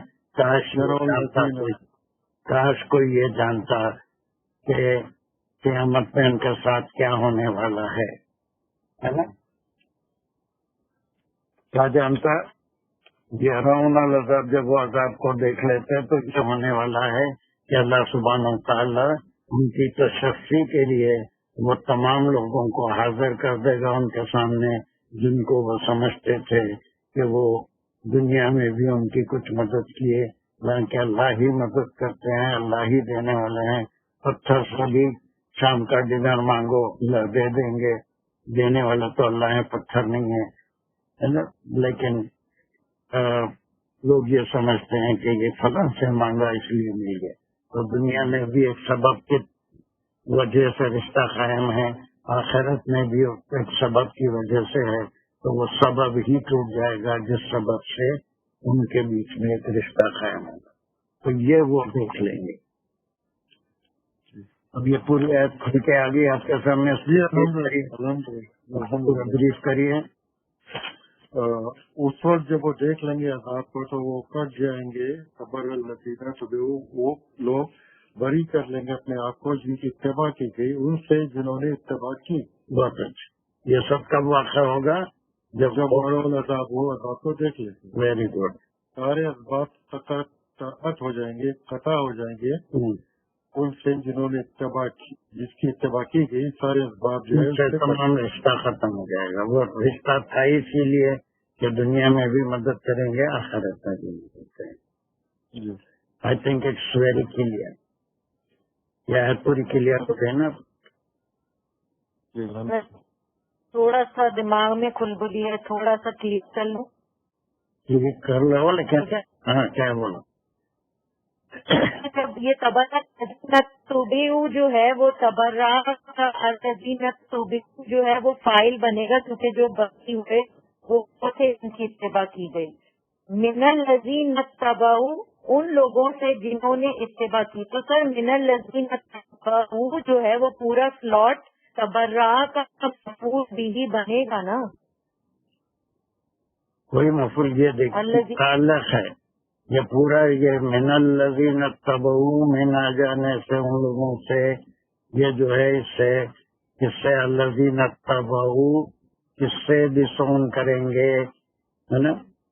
کاش کوئی یہ جانتا کہ قیامت میں ان کے ساتھ کیا ہونے والا ہے نا. کیا جانتا, یرون العذاب, جب وہ عذاب کو دیکھ لیتے تو یہ ہونے والا ہے کہ اللہ سبحانہ و تعالی ان کی تشفی کے لیے وہ تمام لوگوں کو حاضر کر دے گا ان کے سامنے جن کو وہ سمجھتے تھے کہ وہ دنیا میں بھی ان کی کچھ مدد کیے, کہ اللہ ہی مدد کرتے ہیں, اللہ ہی دینے والے ہیں. پتھر سے بھی شام کا ڈنر مانگو, اللہ دے دیں گے, دینے والا تو اللہ ہے, پتھر نہیں ہے نا. لیکن لوگ یہ سمجھتے ہیں کہ یہ فلاں سے مانگا اس لیے مل گیا. تو دنیا میں بھی ایک سبب کی وجہ سے رشتہ قائم ہے, آخرت میں بھی ایک سبب کی وجہ سے ہے. تو وہ سبب ہی ٹوٹ جائے گا جس سبب سے ان کے بیچ میں ایک رشتہ قائم ہوگا. تو یہ وہ دیکھ لیں گے. اب یہ پوری آیت کھل کے آ گئی آپ کے سامنے, بریف کریے. اس وقت جب وہ دیکھ لیں گے عذاب کو تو وہ کٹ جائیں گے خبر النتیجہ, تو وہ لوگ بری کر لیں گے اپنے آپ کو جن کی اتباع کی گئی ان سے جنہوں نے اتباع کی. بہت اچھا. یہ سب کب واقع ہوگا؟ جب عذاب ہو, عذاب کو دیکھ لیں گے. Very good. سارے اسباب قطع ہو جائیں گے, قطع ہو جائیں گے ان سے جنہوں نے اتباع کی, جس کی اتباع کی گئی. سارے اسباب جو ہے تمام رشتہ ختم ہو جائے گا. وہ رشتہ تھا اسی لیے کہ دنیا میں بھی مدد کریں گے, آخرت میں بھی مدد کریں گے. I think it's very clear. یہ ہے پوری کلیئر ہو گئی نا. تھوڑا سا دماغ میں کھلبلی ہے, تھوڑا سا ٹھیک کر لو. ٹھیک کر لو, لیکن ہاں کیا بولو. جب یہ تبرع جو ہے وہ تبرع جو ہے وہ فائل بنے گا, کیونکہ جو باقی ہوئے وہ ان کی اتباع کی گئی. من الذین اتبعوا, ان لوگوں سے جنہوں نے اتباع کی. تو سر من الذین اتبعوا جو ہے وہ پورا سلاٹ تبرع کا مفعول بھی بنے گا نا. کوئی مفعول یہ دیکھ تعلق ہے, یہ پورا یہ من الذین اتبعوا میں نہ جانے سے ان لوگوں سے, یہ جو ہے اس سے کس سے الذین اتبعوا کس سے بھی سون کریں گے, ہے نا.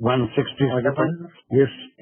167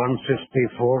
164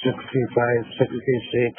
65, 66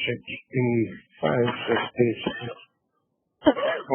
65, 66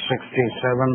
67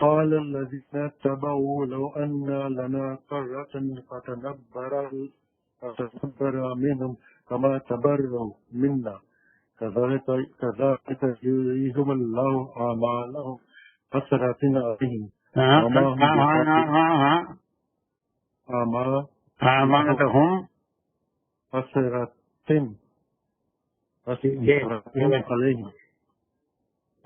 قال الذين اتبعوا لو أن لنا كرة فتنبر منهم كما تبروا منا كذلك يريهم الله أعمالهم حسرات عليهم وما هم أعمالهم حسرات عليهم।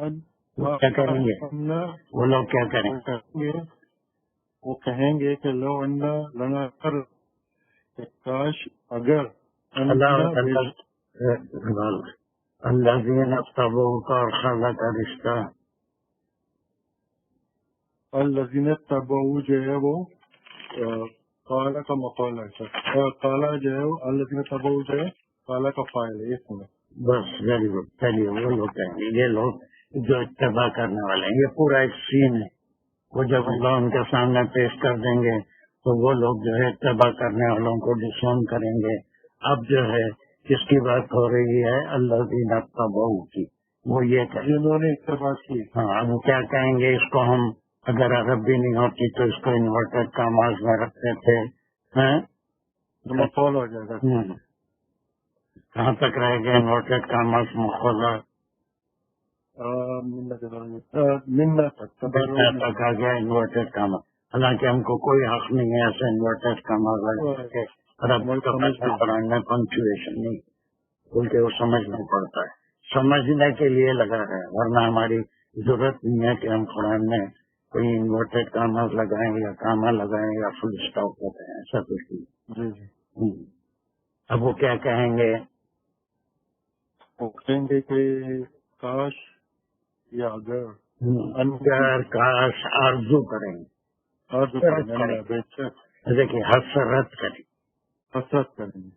کیا کریں گے وہ لوگ؟ کیا کریں گے؟ وہ کہیں گے کہ لو انا لنا کر، کاش اگر اللہ دین ابتبو کا اور خالہ کا رشتہ، الذین تبعوا جو ہے وہ قالا کا مقولہ ہے، قالا جو ہے وہ الذین تبعوا جو ہے قالا کا فاعل ہے، اس میں بس ویری گڈ. چلیے وہ لوگ کہیں گے، یہ لوگ جو اتباع کرنے والے ہیں، یہ پورا ایک سین ہے. وہ جب اللہ ان کے سامنے پیش کر دیں گے تو وہ لوگ جو ہے اتباع کرنے والوں کو ڈسون کریں گے. اب جو ہے کس کی بات ہو رہی ہے؟ اللہ دین اتبعوا کی. وہ یہ کہیں جنہوں نے اتباع کی. ہاں، اب کیا کہیں گے اس کو؟ ہم اگر عربی نہیں ہوتی تو اس کو انورٹڈ کاماز میں رکھتے تھے. مقول ہو جائے گا. کہاں تک رہے گا انورٹڈ کاماز مقولہ؟ منت تک آ گیا انورٹڈ کاماز. حالانکہ ہم کو کوئی حق نہیں ہے ایسے انورٹڈ کاماز لگا کے پڑھانے پنکچویشن نہیں، بلکہ وہ سمجھنا پڑتا ہے، سمجھنے کے لیے لگا ہے. ورنہ ہماری ضرورت نہیں ہے کہ ہم قرآن میں کوئی انورٹڈ کاماز لگائیں یا کاما لگائیں یا فل اسٹاپ لگائیں، ایسا کچھ نہیں. اب وہ کیا کہیں گے؟ وہ کہیں گے کہ کاش یا اگر کاش آرزو کریں گے، دیکھیے حسرت کریں، حسرت کریں گے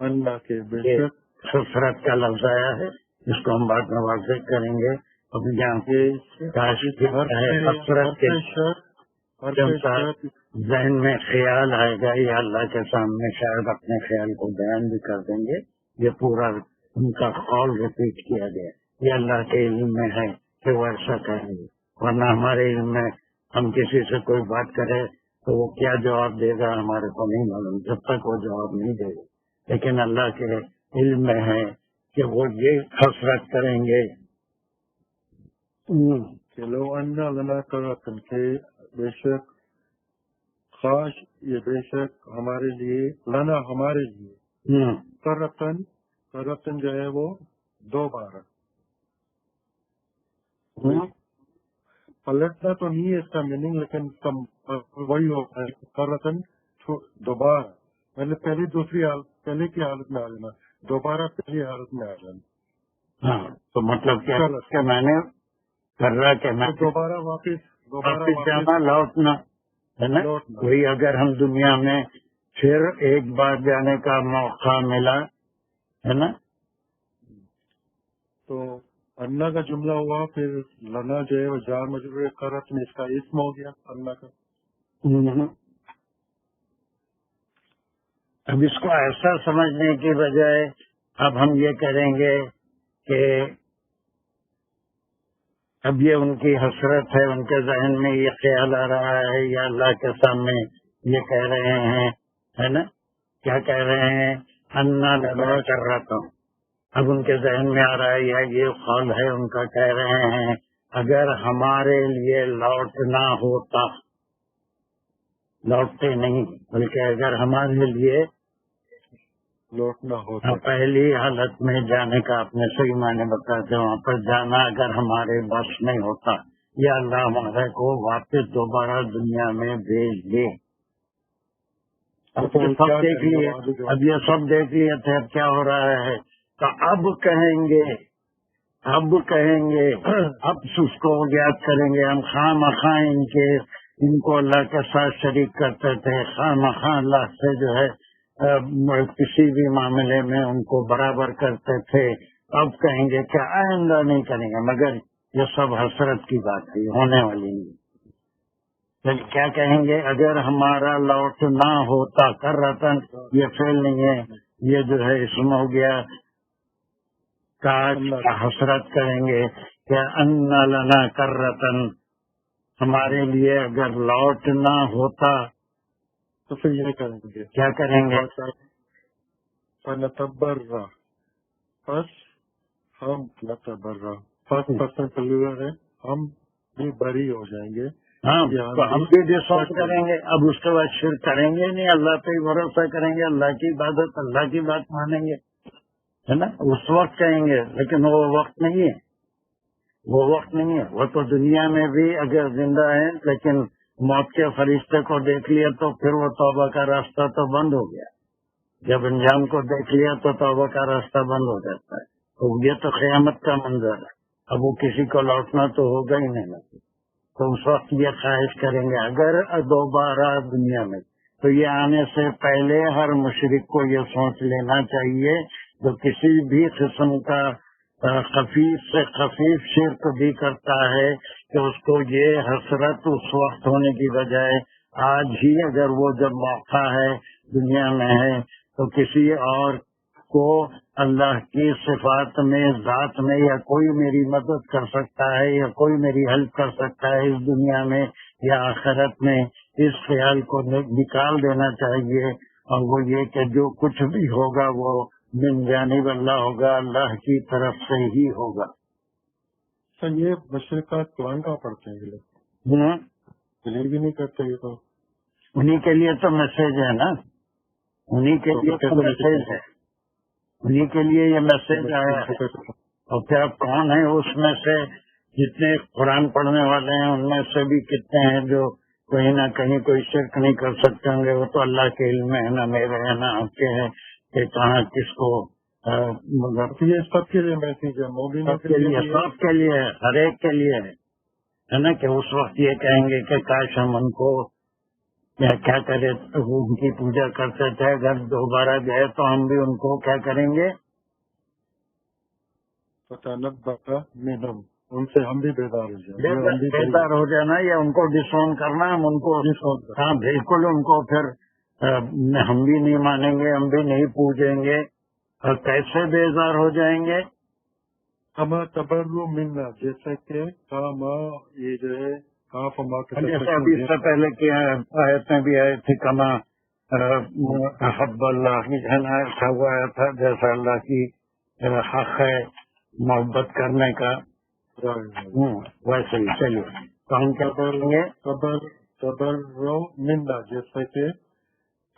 اللہ کے بے شک. حسرت کا لفظ آیا ہے، اس کو ہم بعد میں واضح کریں گے. اب یہاں پہ کاش حسرت کے ذہن میں خیال آئے گا یا اللہ کے سامنے شاید اپنے خیال کو بیان بھی کر دیں گے. یہ پورا ان کا قول ریپیٹ کیا گیا. یہ اللہ کے علم میں ہے کہ وہ ایسا کہیں گے. ورنہ ہمارے علم میں ہم کسی سے کوئی بات کرے تو وہ کیا جواب دے گا ہمارے کو نہیں معلوم، جب تک وہ جواب نہیں دے گا. لیکن اللہ کے علم میں ہے کہ وہ یہ حسرت کریں گے کہ لو انا لنا کرتن، کہ بے شک خاش، یہ بے شک ہمارے لیے، لنا ہمارے لیے، کرتن، کرتن جو ہے وہ دو بار پلٹنا تو نہیں ہے اس کا میننگ، لیکن وہی ہوتا ہے کرتن دوبارہ، مطلب پہلی دوسری حالت، پہلے کی حالت میں آ جانا، دوبارہ پہلی حالت میں آ جانا. ہاں تو مطلب کیا کہ میں نے کر رہا کہ میں دوبارہ واپس جانا، لوٹنا ہے نا. وہی اگر ہم دنیا میں پھر ایک بار جانے کا موقع ملا ہے نا، تو اللہ کا جملہ ہوا، پھر لنا جو ہے وہ جار مجرور کرت میں اس کا اسم ہو گیا اللہ کا. اب اس کو ایسا سمجھنے کی بجائے اب ہم یہ کریں گے کہ اب یہ ان کی حسرت ہے، ان کے ذہن میں یہ خیال آ رہا ہے یا اللہ کے سامنے یہ کہہ رہے ہیں ہے نا، کیا کہہ رہے ہیں؟ انا لنا کر رہا تھا. اب ان کے ذہن میں آ رہا ہے یا یہ قول ہے ان کا، کہہ رہے ہیں اگر ہمارے لیے لوٹنا ہوتا، لوٹتے نہیں بلکہ اگر ہمارے لیے لوٹنا ہوتا، پہلی حالت میں جانے کا اپنے صحیح معنی بتاتے، وہاں پر جانا اگر ہمارے بس نہیں ہوتا، یا اللہ ہمارے کو واپس دوبارہ دنیا میں بھیج دے. اب یہ سب دیکھ لیے، اب یہ سب دیکھ لیے تھے، اب کیا ہو رہا ہے؟ تو اب کہیں گے، اب اس کو یاد کریں گے ہم خواہ مخواہ ان کو اللہ کے ساتھ شریک کرتے تھے، خواہ مخواہ اللہ سے جو ہے کسی بھی معاملے میں ان کو برابر کرتے تھے. اب کہیں گے کہ آئندہ نہیں کریں گے، مگر یہ سب حسرت کی بات ہے، ہونے والی نہیں. لیکن کیا کہیں گے؟ اگر ہمارا لوٹنا ہوتا، کر رتن یہ فعل نہیں ہے، یہ جو ہے اسم ہو گیا. کاش حسرت کریں گے کہ ان لنا کر رتن، ہمارے لیے اگر لوٹنا ہوتا تو پھر یہ کریں گے، کیا کریں گے؟ فنتبرہ، پس ہم نتبرہ، فرسٹ پرسن پلورل ہے، ہم بھی بری ہو جائیں گے. ہاں تو ہم بھی ڈساؤٹ کریں گے. اب اس کے بعد شرک کریں گے نہیں، اللہ پہ ہی بھروسہ کریں گے، اللہ کی عبادت، اللہ کی بات مانیں گے، ہے نا. اس وقت کہیں گے، لیکن وہ وقت نہیں ہے. وہ وقت نہیں ہے. وہ تو دنیا میں بھی اگر زندہ ہے لیکن موت کے فرشتے کو دیکھ لیا تو پھر وہ توبہ کا راستہ تو بند ہو گیا. جب انجام کو دیکھ لیا تو توبہ کا راستہ بند ہو جاتا ہے. تو یہ تو قیامت کا منظر ہے. اب وہ کسی کو لوٹنا تو ہوگا ہی نہیں. تو اس وقت یہ خواہش کریں گے اگر دوبارہ دنیا میں, تو یہ آنے سے پہلے ہر مشرک کو یہ سوچ لینا چاہیے جو کسی بھی قسم کا خفیف سے خفیف شرک بھی کرتا ہے کہ اس کو یہ حسرت اس وقت ہونے کی بجائے آج ہی اگر وہ جب موقع ہے دنیا میں ہے تو کسی اور کو اللہ کی صفات میں ذات میں یا کوئی میری مدد کر سکتا ہے یا کوئی میری ہیلپ کر سکتا ہے اس دنیا میں یا آخرت میں, اس خیال کو نکال دینا چاہیے. اور وہ یہ کہ جو کچھ بھی ہوگا وہ من جانب اللہ ہوگا, اللہ کی طرف سے ہی ہوگا. سر یہ مشرقات قرآن کا پڑھتے ہیں لوگ, بلیو بھی نہیں کرتے. یہ تو انہی کے لیے تو میسج ہے نا, انہی کے لیے تو میسج ہے, انہی کے لیے یہ میسج آیا ہے. اور پھر اب کون ہے اس میں سے جتنے قرآن پڑھنے والے ہیں ان میں سے بھی کتنے ہیں جو کہیں نہ کہیں کوئی شرک نہیں کر سکتے ہوں گے. وہ تو اللہ کے علم میں ہے, نہ میرے ہے نہ آپ کے ہے کہ کہاں کس کو. مگر یہ سب کے لیے میسج ہے, مومنوں سب کے لیے, سب کے لیے, ہر ایک کے لیے ہے نا. کہ اس وقت یہ کہیں گے کہ کاش ہم ان کو کیا کرے, ان کی پوجا کرتے تھے, اگر دوبارہ گئے تو ہم بھی ان کو کیا کریں گے, ان سے ہم بھی بیدار ہو جائیں, بیدار ہو جانا یا ان کو ڈسون کرنا. ہم ان کو ہاں بالکل ان کو پھر ہم بھی نہیں مانیں گے, ہم بھی نہیں پوجیں گے. اور کیسے بیزار ہو جائیں گے؟ ہمارا تبرو ملنا, جیسے کہ یہ جو ہے جیسے ابھی اس سے پہلے کی آیتیں بھی آئی تھی, کما حب اللہ کی جانا ایسا ہوا آیا تھا جیسا اللہ کی حق ہے محبت کرنے کا. ویسے ہی چلیے تو ہم کیا کریں گے, تبرو ملنا, جیسے کہ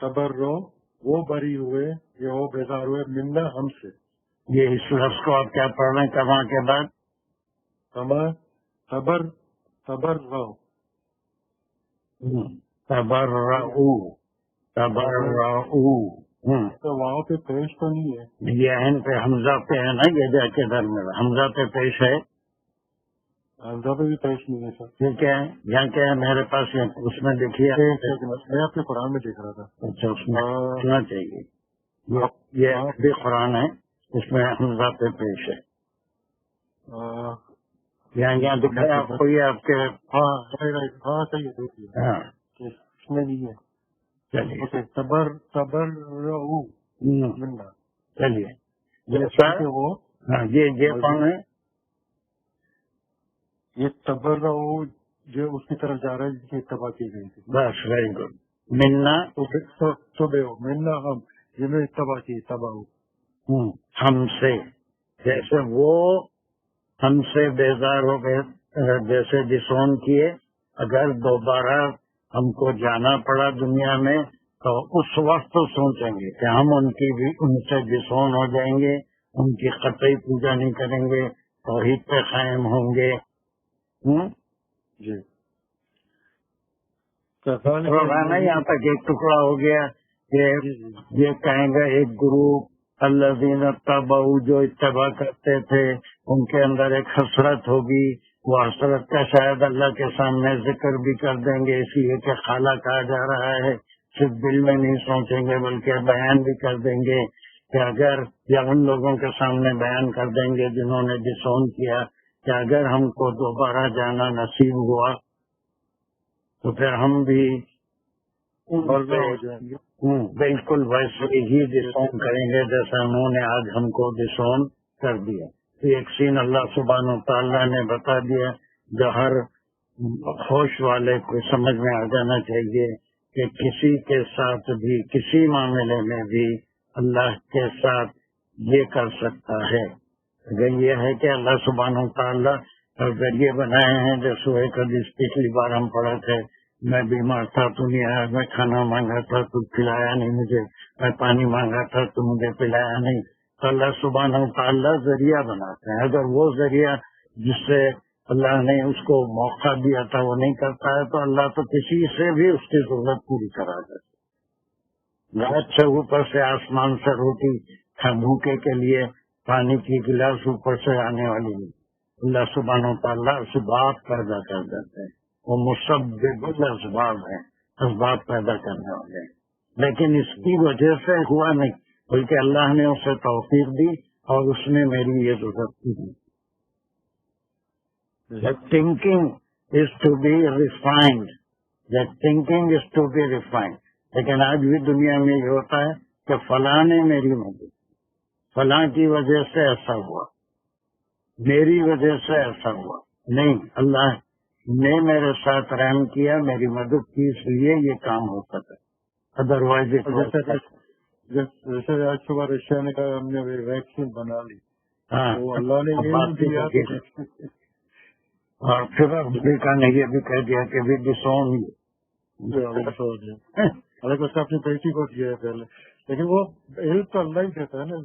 تبرو وہ بری ہوئے یا وہ بیدار ہوئے, ملنا ہم سے. یہ اس لفظ کو آپ کیا پڑھ رہے ہیں کما کے بعد؟ کما تبرو تو وہاں پہ پیش تو نہیں ہے, یہ عین پہ حمزہ پہ ہے نا, یہ جا کے در میں حمزہ پہ پیش ہے, حمزہ پہ بھی پیش نہیں ہے سر. یہ کیا ہے, یہاں کیا ہے میرے پاس, اس میں دیکھیے, میں اپنے قرآن میں دیکھ رہا تھا. اچھا اس میں سننا چاہیے, یہ بھی قرآن ہے, اس میں حمزہ پہ پیش ہے. یہاں دکھایا آپ کو, یہ آپ کے ہاں صحیح ہے, دیکھیے ہاں اس میں نہیں ہے. چلیے تبرو ملنا, چلیے جیسے وہ ہاں یہ کون ہے, یہ تبرو جو اس کی طرف جا رہا ہے جس کی اتباع کی گئی تھی. بس ویری گڈ. ملنا تو ملنا ہم جنہوں نے اتباع کی, تباہ ہم سے, جیسے وہ ہم سے بیزار ہو گئے, جیسے ڈسون کیے, اگر دوبارہ ہم کو جانا پڑا دنیا میں تو اس وقت تو سوچیں گے کہ ہم ان سے ڈسون ہو جائیں گے, ان کی قطعی پوجا نہیں کریں گے, توحید پہ قائم ہوں گے. جی روزانہ یہاں تک ایک ٹکڑا ہو گیا کہ یہ کہیں گا ایک گروپ الذین اتبعوا, جو اتباع کرتے تھے, ان کے اندر ایک حسرت ہوگی. وہ حسرت کا شاید اللہ کے سامنے ذکر بھی کر دیں گے, اس لیے کہ خالہ کہا جا رہا ہے, صرف دل میں نہیں سوچیں گے بلکہ بیان بھی کر دیں گے کہ اگر, یا ان لوگوں کے سامنے بیان کر دیں گے جنہوں نے ڈسون کیا, کہ اگر ہم کو دوبارہ جانا نصیب ہوا تو پھر ہم بھی ہو جائیں گے, بالکل ویسے ہی ڈسون کریں گے جیسا انہوں نے آج ہم کو ڈسون کر دیا. ایک سین اللہ سبحانہ تعالیٰ نے بتا دیا جو ہر ہوش والے کو سمجھ میں آ جانا چاہیے کہ کسی کے ساتھ بھی, کسی معاملے میں بھی اللہ کے ساتھ یہ کر سکتا ہے. اگر یہ ہے کہ اللہ سبحانہ تعالیٰ ذریعے بنائے ہیں, جیسے ایک حدیث پچھلی بار ہم پڑھے تھے, میں بیمار تھا تو نہیں آیا, میں کھانا مانگا تھا تو کھلایا نہیں مجھے, میں پانی مانگا تھا تو مجھے پلایا نہیں. تو اللہ سبحانہ تعالیٰ ذریعہ بناتے ہیں. اگر وہ ذریعہ جس سے اللہ نے اس کو موقع دیا تھا وہ نہیں کرتا ہے، تو اللہ تو کسی سے بھی اس کی ضرورت پوری کرا دیتا، رات سے اوپر سے آسمان سے روٹی بھوکے کے لیے پانی کی گلاس اوپر سے آنے والی نہیں، اللہ سبحانہ و تعالیٰ اسباب پیدا کر دیتے ہیں، وہ مسبب الاسباب ہیں، اسباب پیدا کرنے والے ہیں، لیکن اس کی وجہ سے ہوا نہیں، بلکہ اللہ نے اسے توفیق دی اور اس نے میری یہ ضرورت کی دی۔ That thinking is to be refined. That thinking is to be refined. لیکن آج بھی دنیا میں یہ ہوتا ہے کہ فلاں نے میری مدد، فلاں کی وجہ سے ایسا ہوا، میری وجہ سے ایسا ہوا، نہیں، اللہ نے میرے ساتھ رحم کیا، میری مدد کی، اس لیے یہ کام ہو سکا، ادروائز جیسے آج صبح رشیا نے کہا ہم نے ویکسین بنا لی، تو اللہ نے یہ نہیں دیا، اور پھر امریکہ نے یہ بھی کہہ دیا کہ بھی ڈسون حالانکہ اس نے اپنی بیٹی کو دیا ہے پہلے، لیکن وہ علم تو اللہ ہی دیتا ہے نا،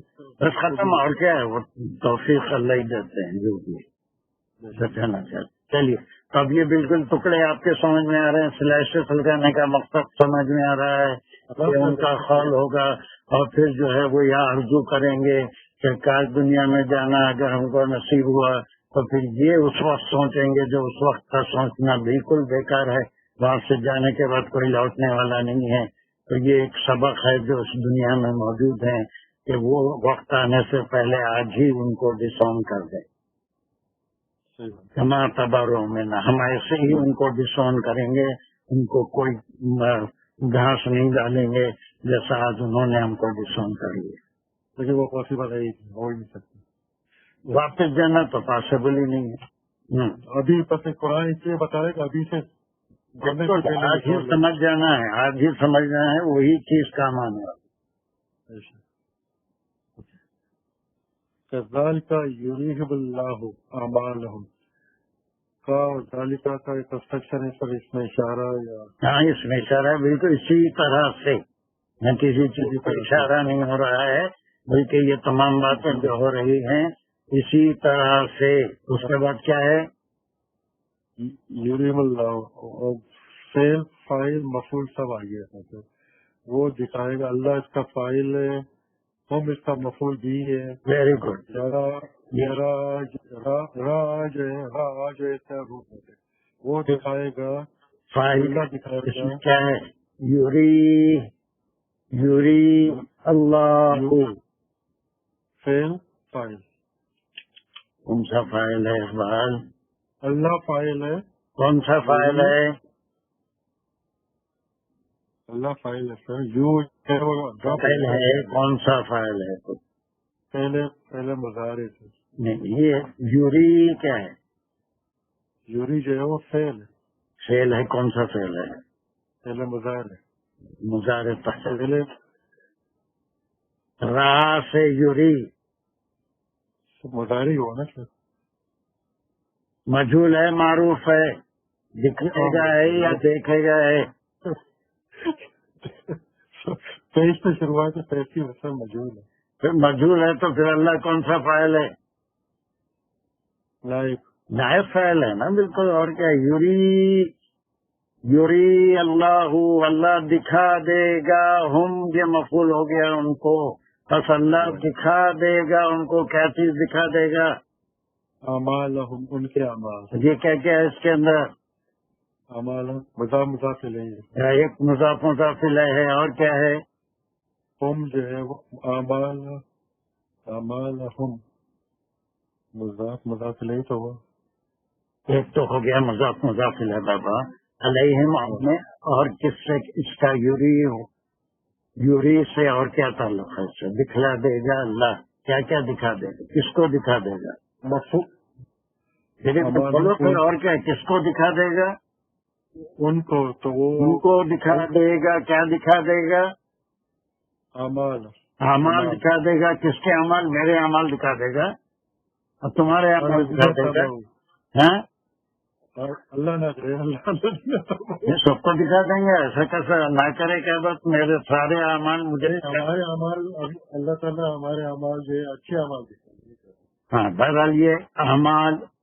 بس ختم، اور کیا ہے، وہ توفیق اللہ ہی دیتے ہیں جو بھی بچانا چاہتے۔ چلیے، تو اب یہ بالکل ٹکڑے آپ کے سمجھ میں آ رہے ہیں، سلائش سے سلگانے کا مقصد سمجھ میں آ رہا ہے کہ ان کا خول ہوگا، اور پھر جو ہے وہ یہ آرزو کریں گے کہ کاش دنیا میں جانا اگر ہم کو نصیب ہوا، تو پھر یہ اس وقت سوچیں گے جو اس وقت کا سوچنا بالکل بیکار ہے، وہاں سے جانے کے بعد کوئی لوٹنے والا نہیں ہے۔ تو یہ ایک سبق ہے جو اس دنیا میں موجود ہے کہ وہ وقت آنے سے پہلے آج ہی ان کو ڈسون کر دیں، ہما تباروں میں نہ، ہم ایسے ہی ان کو ڈسون کریں گے، ان کو کوئی گھاس نہیں ڈالیں گے جیسا آج انہوں نے ہم کو ڈسون کر لیا، لیکن وہ پاسبل ہے، ہو ہی نہیں سکتی، واپس جانا تو پاسبل ہی نہیں ہے۔ ابھی پس قرآن اس لیے بتا رہے کہ ابھی سے آج ہی سمجھ جانا ہے، آج ہی سمجھنا ہے، وہی چیز کام آنے والی۔ كذلك يريهم الله أعمالهم کا ذالکہ کا ایک کنسٹرکشن ہے سر، اس میں اشارہ یا؟ ہاں، اس میں اشارہ ہے، بالکل اسی طرح سے، نہ کسی چیز پر اشارہ نہیں ہو رہا ہے، بلکہ یہ تمام باتیں جو ہو رہی ہیں اسی طرح سے۔ اس کے بعد کیا ہے؟ یریم اللہ، فعل فاعل مفعول سب آ گیا ہے، وہ دکھائے گا، اللہ اس کا فاعل ہے، ہم اس کا مفعول بھی ہے۔ Very good. راج وہ دکھائے گا، فاعل دکھائے گا کیا ہے؟ یوری اللہ، فعل فاعل، کون سا فاعل ہے اقبال؟ اللہ فاعل ہے، کون سا فاعل ہے؟ اللہ فاعل ہے سر، یو فاعل ہے، کون سا فاعل ہے؟ پہلے مظاہرے سے نہیں، یہ یوری کیا ہے؟ یوری جو ہے وہ فعل ہے، فعل ہے، کون سا فعل ہے؟ پہلے مظاہرے، مظاہرے پہلے راہ سے یوری مظاہرے ہوا نا سر، مجھول ہے، معروف ہے، دکھے گا ہے یا دیکھے گا ہے؟ پیش سے شروعات ہے، پیش کی وسط مجھول ہے، پھر مجھول ہے تو پھر اللہ کون سا فاعل ہے؟ لائق نائب فاعل ہے نا، بالکل، اور کیا؟ یوری اللہ، اللہ دکھا دے گا، ہم یہ مفعول ہو گیا ان کو، بس اللہ دکھا دے گا ان کو، کیا چیز دکھا دے گا؟ اعمالہم، ان کے اعمال، یہ کیا ہے اس کے اندر؟ اعمال مضاف الیہ، ایک مضاف الیہ ہے، اور کیا ہے؟ ہم جو ہے وہ اعمالہم، مضاف الیہ تو ہوا، ایک تو ہو گیا مضاف الیہ بابا، علیہم میں، اور کس سے اس کا یوری سے اور کیا تعلق ہے اس سے؟ دکھلا دے گا اللہ، کیا کیا دکھا دے گا؟ کس کو دکھا دے گا؟ بولو پھر، اور کیا، کس کو دکھا دے گا؟ ان کو، تو وہ ان کو دکھا دے گا، کیا دکھا دے گا؟ اعمال دکھا دے گا، کس کے اعمال؟ میرے اعمال دکھا دے گا، اور تمہارے اعمال دکھا دے گا، ہاں؟ اللہ نہ کرے، اللہ سب کو دکھا دیں گے، ایسا کیسا؟ نہ کرے کہ بس میرے سارے اعمال مجھے، ہمارے اعمال، اللہ تعالیٰ ہمارے اعمال جو ہے اچھے اعمال دکھائیں گے۔ ہاں، بہرحال یہ اعمال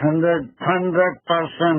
100%।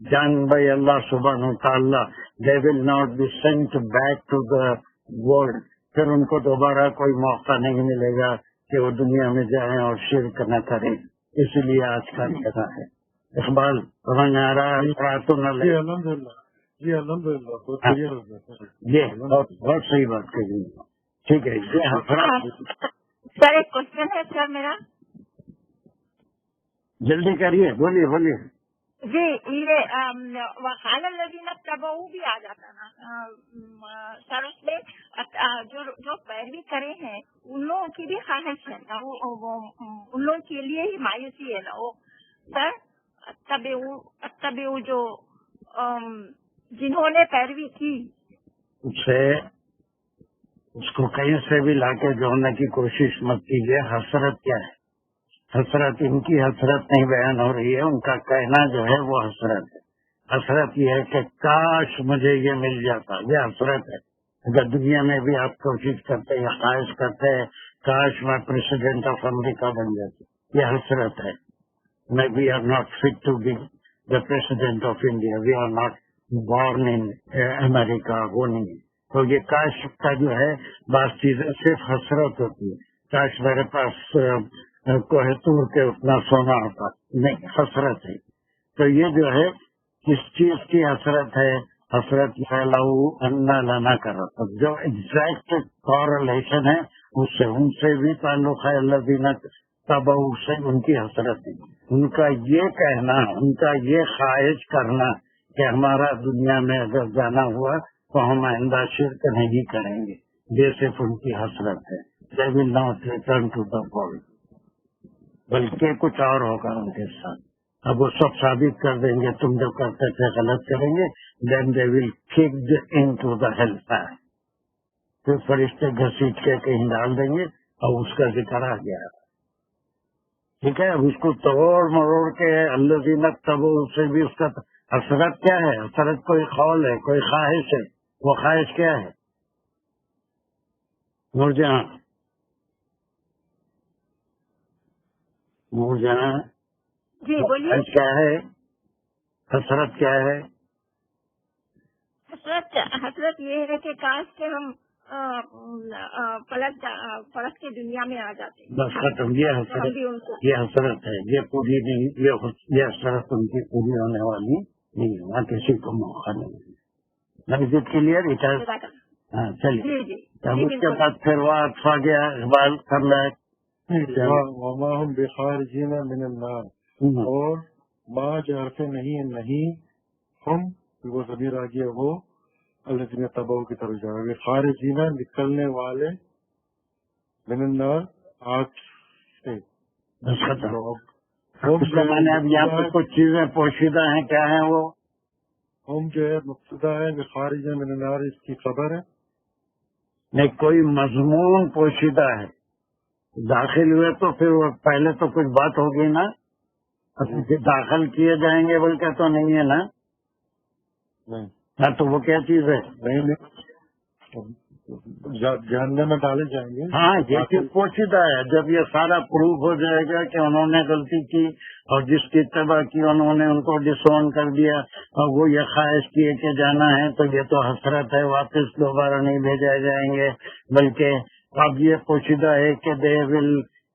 done by Allah subhanahu wa ta'ala. They will not be sent back to the world. پھر ان کو دوبارہ کوئی موقع نہیں ملے گا کہ وہ دنیا میں جائیں اور شرک نہ کریں. اسی لیے آج کا کہنا ہے. اقبال سمجھ آ رہا ہے؟ جی الحمد للہ، جی الحمد للہ، بہت کلیئر ہو گیا سر. یہ بہت صحیح بات کہی. ٹھیک ہے. سر ایک کوشچن ہے سر میرا. جلدی کریے، بولیے بولیے. جی یہ وقال الذین اتبعوا بھی آ جاتا نا سر، اس میں جو پیروی کرے ہیں ان لوگوں کی بھی خواہش ہے نا، ان لوگوں کے لیے ہی مایوسی ہے نا وہ سر. اتبعوا جو جنہوں نے پیروی کی اس کو کہیں سے بھی لا کے جوڑنے کی کوشش مت کیجیے. حسرت کیا ہے؟ حسرت ان کی حسرت نہیں بیان ہو رہی ہے، ان کا کہنا جو ہے وہ حسرت ہے. حسرت یہ ہے کہ کاش مجھے یہ مل جاتا، یہ حسرت ہے. اگر دنیا میں بھی آپ کوشش کرتے یا خواہش کرتے ہیں کاش میں پریسیڈنٹ آف امریکہ بن جاتی، یہ حسرت ہے. We are not fit to be the president of India, we are not born in America, وہ نہیں. تو یہ کاش کا جو ہے بعض چیزیں صرف حسرت ہوتی ہے. کاش میرے پاس کوہ طور کے اتنا سونا ہوتا، نہیں، حسرت ہے. تو یہ جو ہے کس چیز کی حسرت ہے؟ حسرت اللہ لنا کر رہا، جو ایگزیکٹ کورلیشن ہے اس سے ان سے بھی تعلق ہے. اللہ دینا تب سے ان کی حسرت ہے. ان کا یہ کہنا، ان کا یہ خواہش کرنا کہ ہمارا دنیا میں اگر جانا ہوا تو ہم آئندہ شرک نہیں کریں گے، یہ صرف ان کی حسرت ہے. They will not return to the world. بلکہ کچھ اور ہوگا ان کے ساتھ. اب وہ سب ثابت کر دیں گے تم جو کرتے تھے غلط کریں گے. Then they will kicked into the hellfire. پھر فرشتے گھسیٹ کے کہیں ڈال دیں گے اور اس کا ذکر آ گیا. ٹھیک ہے. اب اس کو توڑ مروڑ کے اللہ زینت تب سے بھی اس کا حسرت کیا ہے؟ حسرت کوئی قول ہے، کوئی خواہش ہے. وہ خواہش کیا ہے؟ نورجہاں جی بولیے. کیا ہے حسرت؟ کیا ہے حسرت؟ یہ ہے کہ کاش کے ہم پلٹ کے دنیا میں آ جاتے. بس ختم. یہ حسرت، یہ حسرت ہے. یہ پوری نہیں، یہ حسرت ان کی پوری ہونے والی نہیں. وہاں کسی کو موقع نہیں. کلیئر. ہاں چلیے. اب اس کے بعد پھر وہ اٹھا گیا اقبال کر لائے وما ہم بخارجین من النار، اور ما جرف نہیں ہم، وہ ضمیر آ گیا وہ الذین تبعوا کی طرف جائے گا. خارجین نکلنے والے، من النار آگ سے. اب یہاں پہ کچھ چیزیں پوشیدہ ہیں. کیا ہیں وہ؟ ہم جو ہے مبتدا ہے، خارجین من النار اس کی خبر ہے. نہیں، کوئی مضمون پوشیدہ ہے. داخل ہوئے تو پھر وہ پہلے تو کچھ بات ہوگی نا. داخل کیے جائیں گے بلکہ تو نہیں ہے نا. ہاں تو وہ کیا چیز ہے؟ جہنم میں ڈالے جائیں گے. ہاں یہ چیز پوشیدہ ہے. جب یہ سارا پروف ہو جائے گا کہ انہوں نے غلطی کی اور جس کی اتباع کی انہوں نے ان کو ڈسون کر دیا اور وہ یہ خواہش کیے کہ جانا ہے، تو یہ تو حسرت ہے. واپس دوبارہ نہیں بھیجے جائیں گے. بلکہ اب یہ پوشیدہ ہے کہ they will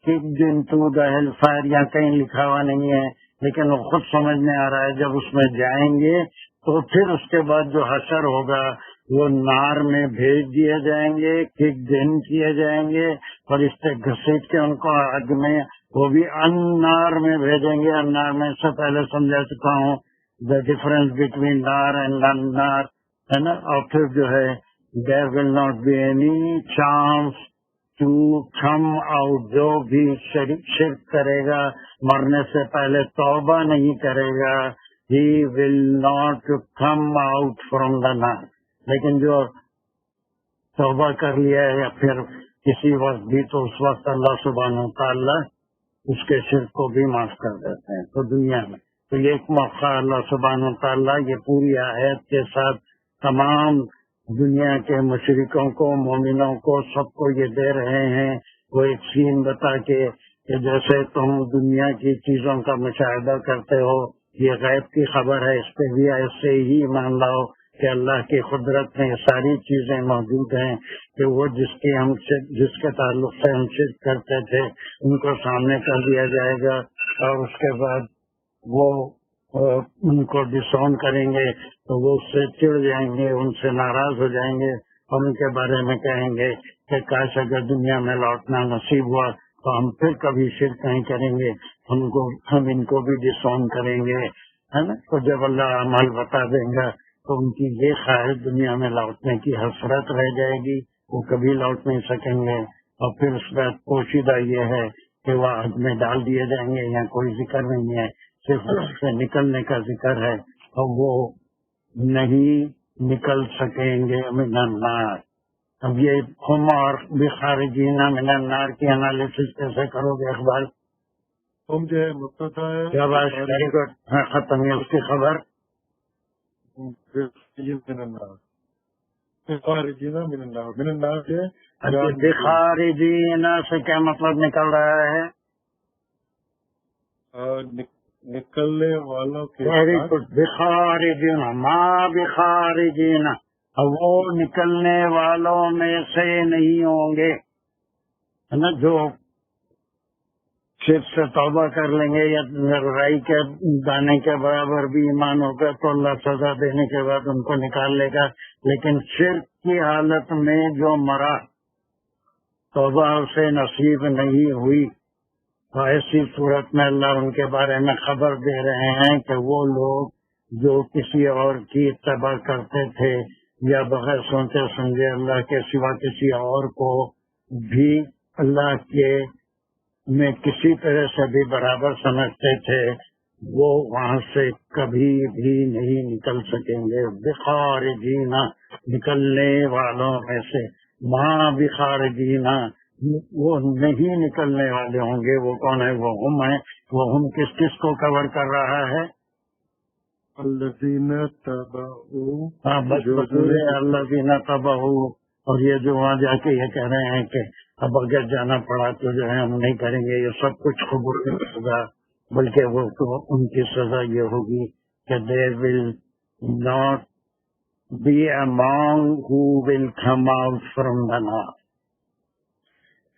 kick into the hell fire. یہاں کہیں لکھا ہوا نہیں ہے لیکن وہ خود سمجھ میں آ رہا ہے. جب اس میں جائیں گے تو پھر اس کے بعد جو حشر ہوگا وہ نار میں بھیج دیے جائیں گے، کک دن کیے جائیں گے اور اس سے گھسیٹ کے ان کو آگ میں، وہ بھی انار میں بھیجیں گے. انار میں سے پہلے سمجھا چکا ہوں دا ڈفرنس بٹوین نار اینڈ انار، ہے نا. اور پھر جو ہے there will not be any chance to come out. جو بھی شرک کرے گا مرنے سے پہلے توبہ نہیں کرے گا، he will not come out from the nar. لیکن جو توبہ کر لیا ہے یا پھر کسی وقت بھی، تو اس وقت اللہ سبحانہ وتعالی اس کے شرک کو بھی معاف کر دیتے ہیں. تو دنیا میں تو یہ ایک موقع اللہ سبحانہ وتعالی یہ پوری آیت کے ساتھ تمام دنیا کے مشرکوں کو، مومنوں کو، سب کو یہ دے رہے ہیں. وہ ایک سین بتا کے کہ جیسے تم دنیا کی چیزوں کا مشاہدہ کرتے ہو، یہ غیب کی خبر ہے، اس پہ بھی ایسے ہی مان لاؤ کہ اللہ کی قدرت میں یہ ساری چیزیں موجود ہیں کہ وہ جس کے تعلق سے ہم شرک کرتے تھے ان کو سامنے کر دیا جائے گا، اور اس کے بعد وہ ان کو ڈسون کریں گے تو وہ اس سے چڑ جائیں گے، ان سے ناراض ہو جائیں گے، اور ان کے بارے میں کہیں گے کہ کاش اگر دنیا میں لوٹنا نصیب ہوا تو ہم پھر کبھی شرک نہیں کریں گے، ہم ان کو بھی ڈسون کریں گے، ہے نا۔ تو جب اللہ عمل بتا دیں گا تو ان کی یہ خواہش دنیا میں لوٹنے کی حسرت رہ جائے گی، وہ کبھی لوٹ نہیں سکیں گے، اور پھر اس بات پوشیدہ یہ ہے کہ وہ آگ میں ڈال دیے جائیں گے، یہاں کوئی ذکر نہیں ہے، صرف اس سے نکلنے کا ذکر ہے، اور وہ نہیں نکل سکیں گے من النار۔ اب یہ ہم اور بخارجین من النار کی انالیسس کیسے کرو گے اقبال؟ ہم جو ہے مبتدا ہے، شاباش، ویری گڈ، ختم ہے اس کی خبر۔ من النار، خارجین من النار، من النار جو ہے بخارجین سے کیا مطلب نکل رہا ہے؟ نکلنے والوں کے ویری گڈ، بخارجین، ما بخارجین، وہ نکلنے والوں میں سے نہیں ہوں گے، ہے نا، جو صرف سے توبہ کر لیں گے یا رائی کے دانے کے برابر بھی ایمان ہوگا تو اللہ سزا دینے کے بعد ان کو نکال لے گا، لیکن شرک کی حالت میں جو مرا، توبہ اسے نصیب نہیں ہوئی، تو ایسی صورت میں اللہ ان کے بارے میں خبر دے رہے ہیں کہ وہ لوگ جو کسی اور کی اتباع کرتے تھے یا بغیر سوچے سمجھے اللہ کے سوا کسی اور کو بھی اللہ کے میں کسی طرح سے بھی برابر سمجھتے تھے، وہ وہاں سے کبھی بھی نہیں نکل سکیں گے۔ بخارجین، نکلنے والوں میں سے، ماں بخارجین، وہ نہیں نکلنے والے ہوں گے۔ وہ کون ہے؟ وہ ہم ہیں۔ وہ ہم کس کس کو کور کر رہا ہے؟ الذین تبعوا، ہاں، بس الذین تبعوا، اور یہ جو وہاں جا کے یہ کہہ رہے ہیں کہ اب اگر جانا پڑا تو جو ہے ہم نہیں کریں گے، یہ سب کچھ قبول کی سزا، بلکہ وہ تو ان کی سزا یہ ہوگی کہ they will not be among who will come out from the nar۔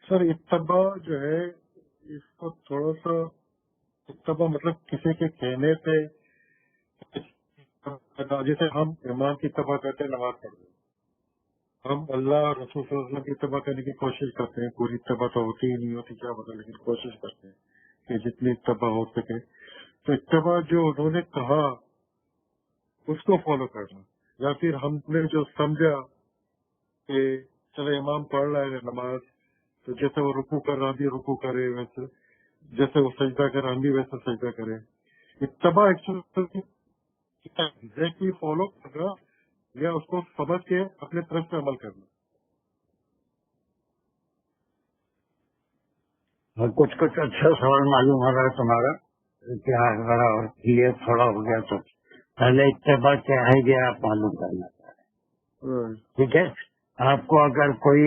سر اتباع جو ہے اس کو تھوڑا سا، اتباع مطلب کسی کے کہنے پہ، جیسے ہم امام کی اتباع کرتے ہیں، نماز پڑھتے ہیں، ہم اللہ اور رسول صلی اللہ علیہ وسلم کی اتباع کرنے کی کوشش کرتے ہیں، پوری اتباع تو ہوتی ہی نہیں ہوتی، کیا پتہ، لیکن کوشش کرتے ہیں کہ جتنی اتباع ہو سکے۔ تو اتباع جو انہوں نے کہا اس کو فالو کرنا، یا پھر ہم نے جو سمجھا کہ چلے امام پڑھ رہا ہے نماز تو جیسے وہ رکوع کر رہا بھی رکوع کرے، ویسے جیسے وہ سجدہ کر رہا بھی ویسے سجدہ کرے۔ اتباع ایکچولی فالو کرنا یا اس کو سمجھ کے اپنے طرف سے عمل کرنا۔ کچھ اچھا سوال معلوم ہو رہا ہے تمہارا، کیا ذرا یہ تھوڑا ہو گیا تو پہلے اتباع کیا ہے یہ آپ معلوم کرنا چاہ رہے ہیں، ٹھیک ہے؟ آپ کو اگر کوئی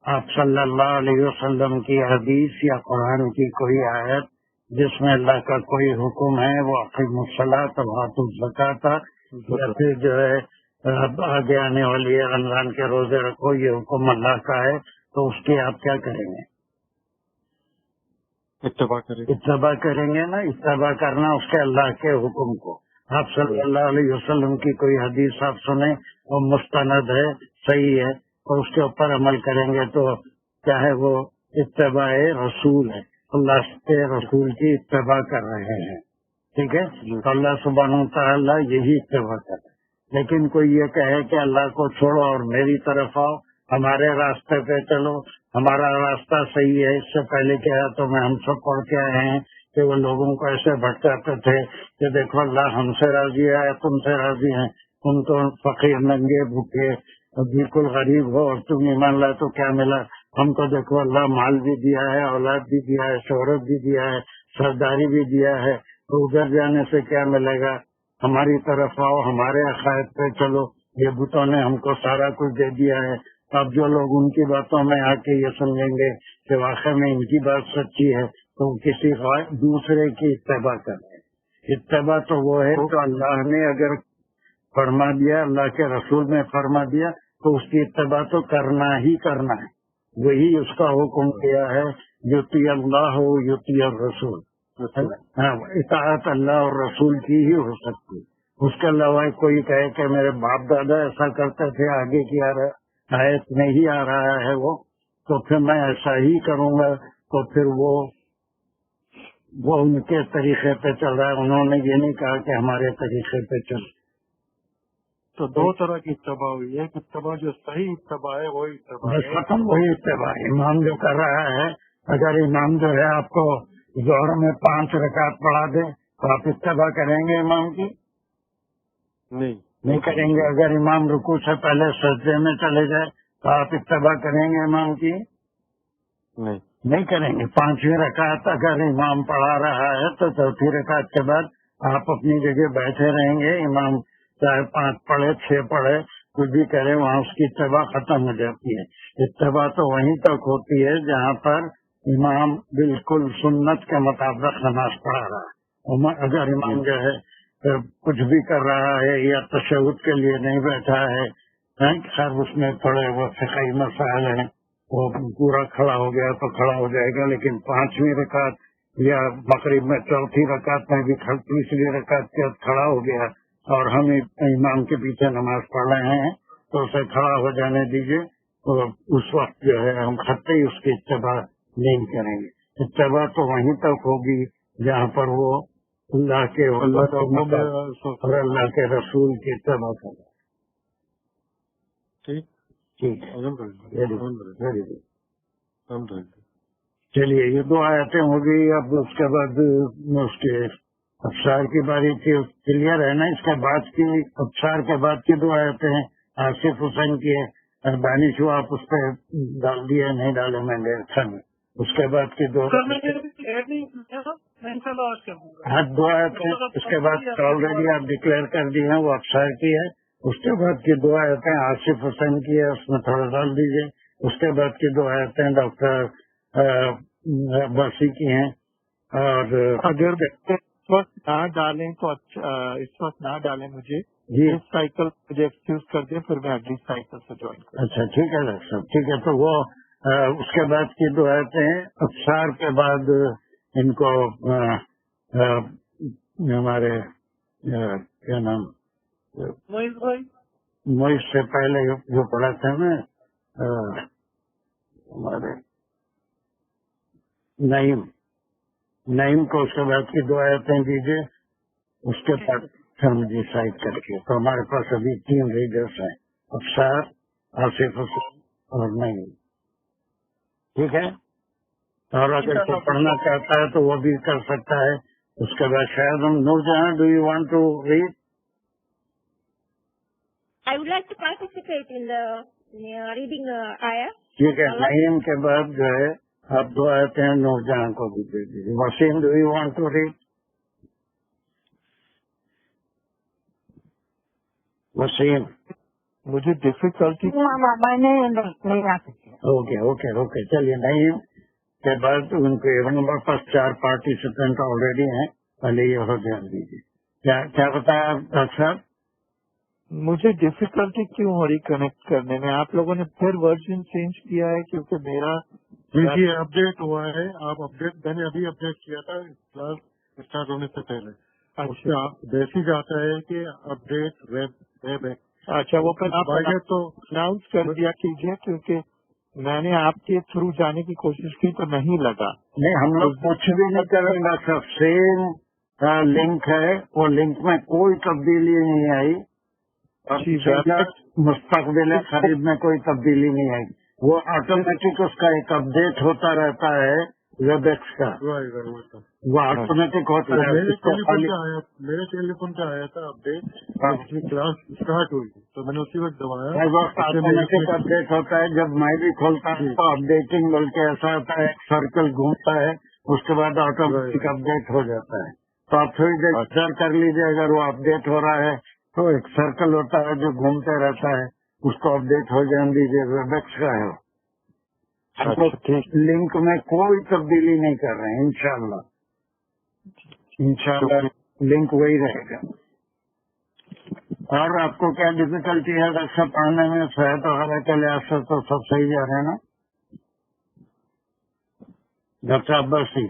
آپ صلی اللہ علیہ وسلم کی حدیث یا قرآن کی کوئی آیت جس میں اللہ کا کوئی حکم ہے، وہ اقیموا الصلاۃ وآتوا الزکاۃ، یا پھر جو ہے آگے آنے والی رمضان کے روزے رکھو، یہ حکم اللہ کا ہے، تو اس کی آپ کیا کریں گے؟ اتباع کریں، اتباع کریں گے نا۔ اتباع کرنا اس کے اللہ کے حکم کو۔ آپ صلی اللہ علیہ وسلم کی کوئی حدیث آپ سنیں، وہ مستند ہے، صحیح ہے، اور اس کے اوپر عمل کریں گے تو چاہے وہ اتباع رسول ہے، اللہ کے رسول کی اتباع کر رہے ہیں، ٹھیک ہے؟ تو اللہ سبحانہ وتعالیٰ یہی اتباع کر رہے ہیں۔ لیکن کوئی یہ کہے کہ اللہ کو چھوڑو اور میری طرف آؤ، ہمارے راستے پہ چلو، ہمارا راستہ صحیح ہے، اس سے پہلے کیا تو میں ہم سب پڑھ کے آئے ہیں کہ وہ لوگوں کو ایسے بھٹکاتے تھے کہ دیکھو اللہ ہم سے راضی ہے، تم سے راضی ہیں، تم تو فقیر ننگے بھوکے بالکل غریب ہو اور تم ایمان لائے تو کیا ملا؟ ہم کو دیکھو اللہ مال بھی دیا ہے، اولاد بھی دیا ہے، شہرت بھی دیا ہے، سرداری بھی دیا ہے، تو ادھر جانے سے کیا ملے گا؟ ہماری طرف آؤ، ہمارے عقائد پہ چلو، یہ بتوں نے ہم کو سارا کچھ دے دیا ہے۔ اب جو لوگ ان کی باتوں میں آ کے یہ سمجھیں گے کہ واقعی میں ان کی بات سچی ہے تو کسی دوسرے کی اتباع کریں۔ اتباع تو وہ ہے تو اللہ نے اگر فرما دیا, اللہ کے رسول نے فرما دیا, تو اس کی اتباع تو کرنا ہی کرنا ہے. وہی اس کا حکم کیا ہے, یطیع اللہ ہو یطیع الرسول. اطاعت اللہ اور رسول کی ہی ہو سکتی. اس کے علاوہ کوئی کہے کہ میرے باپ دادا ایسا کرتے تھے, آگے کی آیت میں ہی آ رہا ہے وہ, تو پھر میں ایسا ہی کروں گا, تو پھر وہ ان کے طریقے پہ چل رہا ہے. انہوں نے یہ نہیں کہا کہ ہمارے طریقے پہ چل. تو دو طرح کی اتباع ہوئی. ایک اتباع جو صحیح اتباع ہے وہی اتباع ہے, ختم وہی اتباع. امام جو کر رہا ہے, اگر امام جو ہے آپ کو ظہر میں 5 رکعت پڑھا دے تو آپ اتباع کریں گے امام کی؟ نہیں کریں گے. اگر امام رکوع سے پہلے سجدے میں چلے جائے تو آپ اتباع کریں گے امام کی؟ نہیں کریں گے. 5ویں رکعت اگر امام پڑھا رہا ہے تو 4تھی رکعت کے بعد آپ اپنی جگہ بیٹھے رہیں گے. امام چاہے 5 پڑھے 6 پڑھے کچھ بھی کرے, وہاں اس کی اتباع ختم ہو جاتی ہے. اتباع تو وہیں تک ہوتی ہے جہاں پر امام بالکل سنت کے مطابق نماز پڑھا رہا ہے. اگر امام جو ہے کچھ بھی کر رہا ہے یا تشہد کے لیے نہیں بیٹھا ہے, خیر اس میں تھوڑے وہ فقہی مسائل ہیں, وہ پورا کھڑا ہو گیا تو کھڑا ہو جائے گا, لیکن 5ویں رکعت یا مغرب میں 4تھی رکعت میں بھی 3ری رکعت کے بعد کھڑا ہو گیا اور ہم امام کے پیچھے نماز پڑھ رہے ہیں تو اسے کھڑا ہو جانے دیجیے. تو اس وقت جو ہے ہم خطے ہی اس کی اتباع نہیں کریں گے. اتباع تو وہیں تک ہوگی جہاں پر وہ اللہ کے اور اللہ کے رسول کی اتباع کریں. ٹھیک ہے, چلیے یہ 2 آیتیں ہو گئی. اب اس کے بعد اس کے ابصار کی باری تھی, کلیئر ہے نا. اس کے بعد کی ابصار کے بعد کی 2 آیتیں ہیں. آصف حسین کی دانش ہوا, آپ اس پہ ڈال دیے نہیں ڈالے میں نے نہیں. اس کے بعد کی 2 2 آیتیں اس کے بعد آلریڈی آپ ڈکلیئر کر دی ہیں, وہ ابصار کی ہے. اس کے بعد کی 2 آیتیں آصف حسین کی ہے, اس میں تھوڑا ڈال دیجیے. اس کے بعد کی 2 آیتیں ڈاکٹر عباسی کی ہیں. اور اگر اس وقت نہ ڈالیں تو اچھا, اس وقت نہ ڈالیں مجھے جی اس سائیکل مجھے ایکسکیوز کر دیں, پھر میں اگلی سائیکل سے جوائن کروں. اچھا ٹھیک ہے ڈاکٹر صاحب, ٹھیک ہے. تو وہ اس کے بعد کی 2 آیتیں ابصار کے بعد ان کو ہمارے کیا نام موئز سے پہلے جو پڑھا تھا نا ہمارے نعیم کو, اس کے بعد کی 2 آیتیں دیجیے. اس کے بعد پھر مجھے سائڈ کر کے. تو ہمارے پاس ابھی 3 ریڈرس ہیں, ابصار, آصف حسین اور نعیم. ٹھیک ہے. اور اگر کوئی پڑھنا چاہتا ہے تو وہ بھی کر سکتا ہے. اس کے بعد شاید ہم Nurjahan, do you want to read? I would like to participate in the reading ayah. ٹھیک ہے. نعیم کے بعد جو ہے آپ 2 آیتیں نورجہاں کو بھی دے دیجیے. Wasim, do you want to read? Wasim, مجھے ڈفیکلٹی اوکے. چلیے نعیم کے بعد ان کے ہمارے پاس 4 پارٹیسپینٹ آلریڈی ہیں, پہلے یہ ہو دھیان دیجیے. کیا بتایا ڈاکٹر صاحب؟ مجھے ڈفیکلٹی کیوں ہو رہی کنیکٹ کرنے میں؟ آپ لوگوں نے پھر ورژن چینج کیا ہے کیونکہ میرا یہ اپڈیٹ ہوا ہے. آپ اپڈیٹ میں نے ابھی اپڈیٹ کیا تھا کلاس اسٹارٹ ہونے سے پہلے. بیسک آتا ہے کہ اپڈیٹ ویب. اچھا, وہ پھر آپ تو اناؤنس کر دیا کیجیے, کیونکہ میں نے آپ کے تھرو جانے کی کوشش کی تو نہیں لگا. نہیں, ہم لوگ کچھ بھی نہیں کریں گا سر. سیم لنک ہے, وہ لنک میں کوئی تبدیلی نہیں آئی. مستقبل خرید میں کوئی تبدیلی نہیں آئی. وہ آٹومیٹک اس کا ایک اپڈیٹ ہوتا رہتا ہے ویب ایکس کا, وہ آٹومیٹک ہوتا ہے. میرے ٹیلی فون پہ آیا تھا اپڈیٹ, کلاس اسٹارٹ ہوئی تو میں نے اسی وقت دبایا. آٹومیٹک اپڈیٹ ہوتا ہے. جب میں بھی کھولتا ہوں تو اپڈیٹنگ بول کے ایسا ہوتا ہے, ایک سرکل گھومتا ہے, اس کے بعد آٹومیٹک اپڈیٹ ہو جاتا ہے. تو آپ تھوڑی دیر انتظار کر لیجیے. اگر وہ اپڈیٹ ہو رہا ہے تو ایک سرکل ہوتا ہے جو گھومتے رہتا ہے, اس کو اپڈیٹ ہو جانے دیجیے. ویب ایکس کا ہے. لنک میں کوئی تبدیلی نہیں کر رہے ہیں. انشاءاللہ لنک وہی رہے گا. اور آپ کو کیا ڈفیکلٹی ہے ڈاکٹر پڑھنے میں؟ صحت وغیرہ کے لحاظ سے تو سب صحیح جا رہے ہیں نا ڈاکٹر عباس جی؟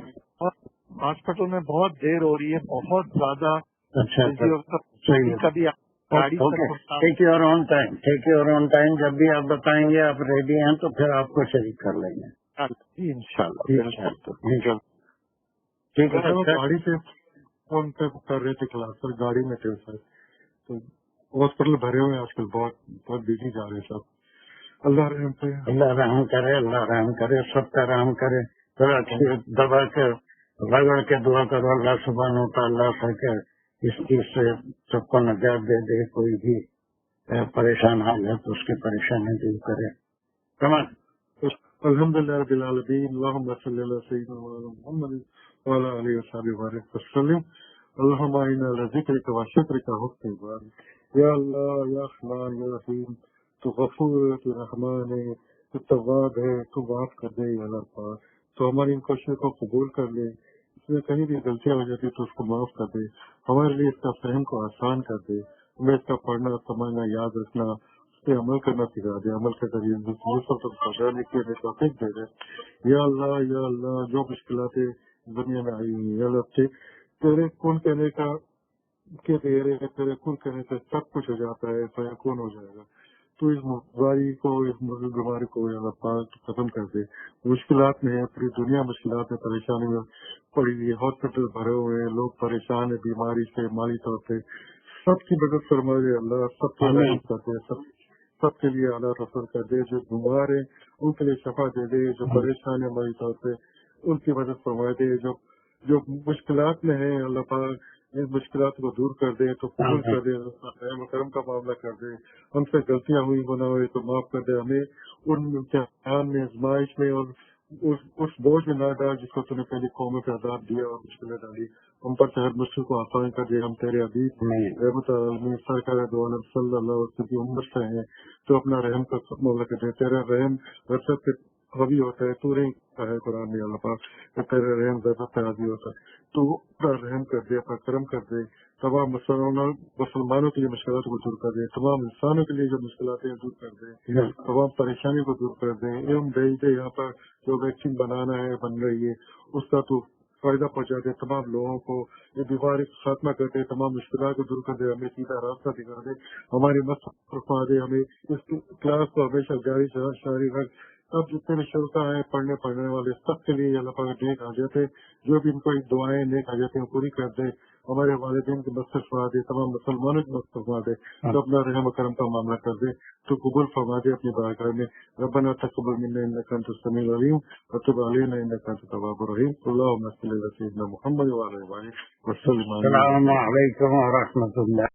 ہاسپٹل میں بہت دیر ہو رہی ہے، بہت زیادہ اچھا صحیح ہے. کبھی گاڑی take your own time, take your own time. جب بھی آپ بتائیں گے آپ ریڈی ہیں تو پھر آپ کو شریک کر لیں گے انشاءاللہ. ٹھیک ہے. گاڑی سے فون پہ کر رہے تھے کلاس سر، گاڑی میں تھے سر، تو ہاسپٹل بھرے ہوئے آج کل، بہت بزی جا رہے ہیں سب. اللہ رحم کرے، اللہ رحم کرے، اللہ رحم کرے، سب کا رحم کرے. تھوڑا دبا کے رگڑ کے دعا کرو اللہ سبحانہ و تعالیٰ سے کہ اس چیز سے سب کو نجات دے دے. کوئی بھی پریشان حال ہے تو اس کی پریشانی دور کرے. کمان الحمدللہ رب العالمین. اللہم صلی علی سیدنا محمد وعلی آلہ وصحبہ وبارک وسلم. اللہم اعنا علی ذکرک و شکرک وحسن عبادتک. یا اللہ، یا رحمان، یا رحیم، تو غفور ہے، تو رحمان ہے، تو تواب ہے، تو معاف کر دے. یا اللہ پاک تو ہماری ان کوششوں کو قبول کر لے. اس میں کہیں بھی غلطیاں ہو جاتی تو اس کو معاف کر دے. ہمارے لیے اس کا فہم کو آسان کر دے. ہمیں اس کا پڑھنا سمجھنا یاد رکھنا اس پہ عمل کرنا سکھا دے. عمل کے ذریعے دوسروں تک پہنچانے کی ہمیں توفیق دے دے. یا اللہ، یا اللہ، جو مشکلات دنیا میں آئی ہوئی یا اللہ تیرے کن کہنے کا کہ تیرے کن کہنے سے سب کچھ ہو جاتا ہے، فیکون ہو جائے گا. تو اس بیماری کو، اس بیماری کو یا اللہ پاک ختم کر دے. مشکلات میں ہے، پوری دنیا مشکلات میں، پریشانی میں پڑی ہوئی ہے. ہاسپٹل بھرے ہوئے ہیں، لوگ پریشان ہیں بیماری سے، مالی طور سے. سب کی مدد فرما دے اللہ، سب کو مدد کر دے، سب کے لیے اعلیٰ رفر کر دے. جو بیمار ہیں ان کے لیے شفا دے دے، جو پریشان ہیں مالی طور سے ان کی مدد فرما دے. جو مشکلات میں ہیں اللہ پاک ان مشکلات کو دور کر دے، تو قبول کر دے. رحم و کرم کا معاملہ کر دے. ہم سے غلطیاں ہوئی گناہ ہوئے تو معاف کر دے. ہمیں ان امتحان میں، آزمائش میں اور اس بوجھ میں نہ ڈال جس کو تم نے پہلی قوموں پہ عذاب دیا اور مشکلیں ڈالی. ہم پر ہر مشکل کو آسان کر دے. ہم تیرے حبیب رحمت العالمین سرکار دو عالم صلی اللہ علیہ وسلم کی امت سے ہیں، تو اپنا رحم کا معاملہ کر دے. تیرا رحم رسد پہ حاوی ہوتا ہے. تو نہیں کہا ہے قرآن میں اللہ پاک کہ تیرا رحم رسد پہ حاوی ہوتا ہے. تو اپنا رحم کر دے، اپنا کرم کر دے. تمام مسلمانوں کے لیے مشکلات کو دور کر دے. تمام انسانوں کے لیے جو مشکلات ہیں دور کر دے. تمام پریشانیوں کو دور کر دے. علم بھیج دے. یہاں پر جو ویکسین بنانا ہے، بن رہی ہے، اس کا تو فائدہ پہنچا دے. تمام لوگوں کو یہ بیماری خاتمہ کر دے. تمام مشکلات کو دور کر دے. ہمیں سیدھا راستہ دکھا دے. ہماری مت فرما دے. ہمیں اس کلاس کو ہمیشہ جاری شاری رکھ. اب جتنے بھی شروع ہیں پڑھنے والے سب کے لیے اللہ پاک نیک حاجت ہے. جو بھی ان کو دعائیں نیک حاجتیں پوری کر دے. ہمارے والدین کی مدد فرما دے. تمام مسلمانوں کی مدد فرما دے. تو اپنا رحم و کرم کا معاملہ کر دے. تو قبول فرما دے اپنی بارگاہ میں. ربنا تقبل منا انك انت السميع العليم وتب علينا انك انت التواب الرحيم. اللهم صل على سيدنا محمد وعلى اله وصحبه وسلم. السلام علیکم ورحمۃ اللہ.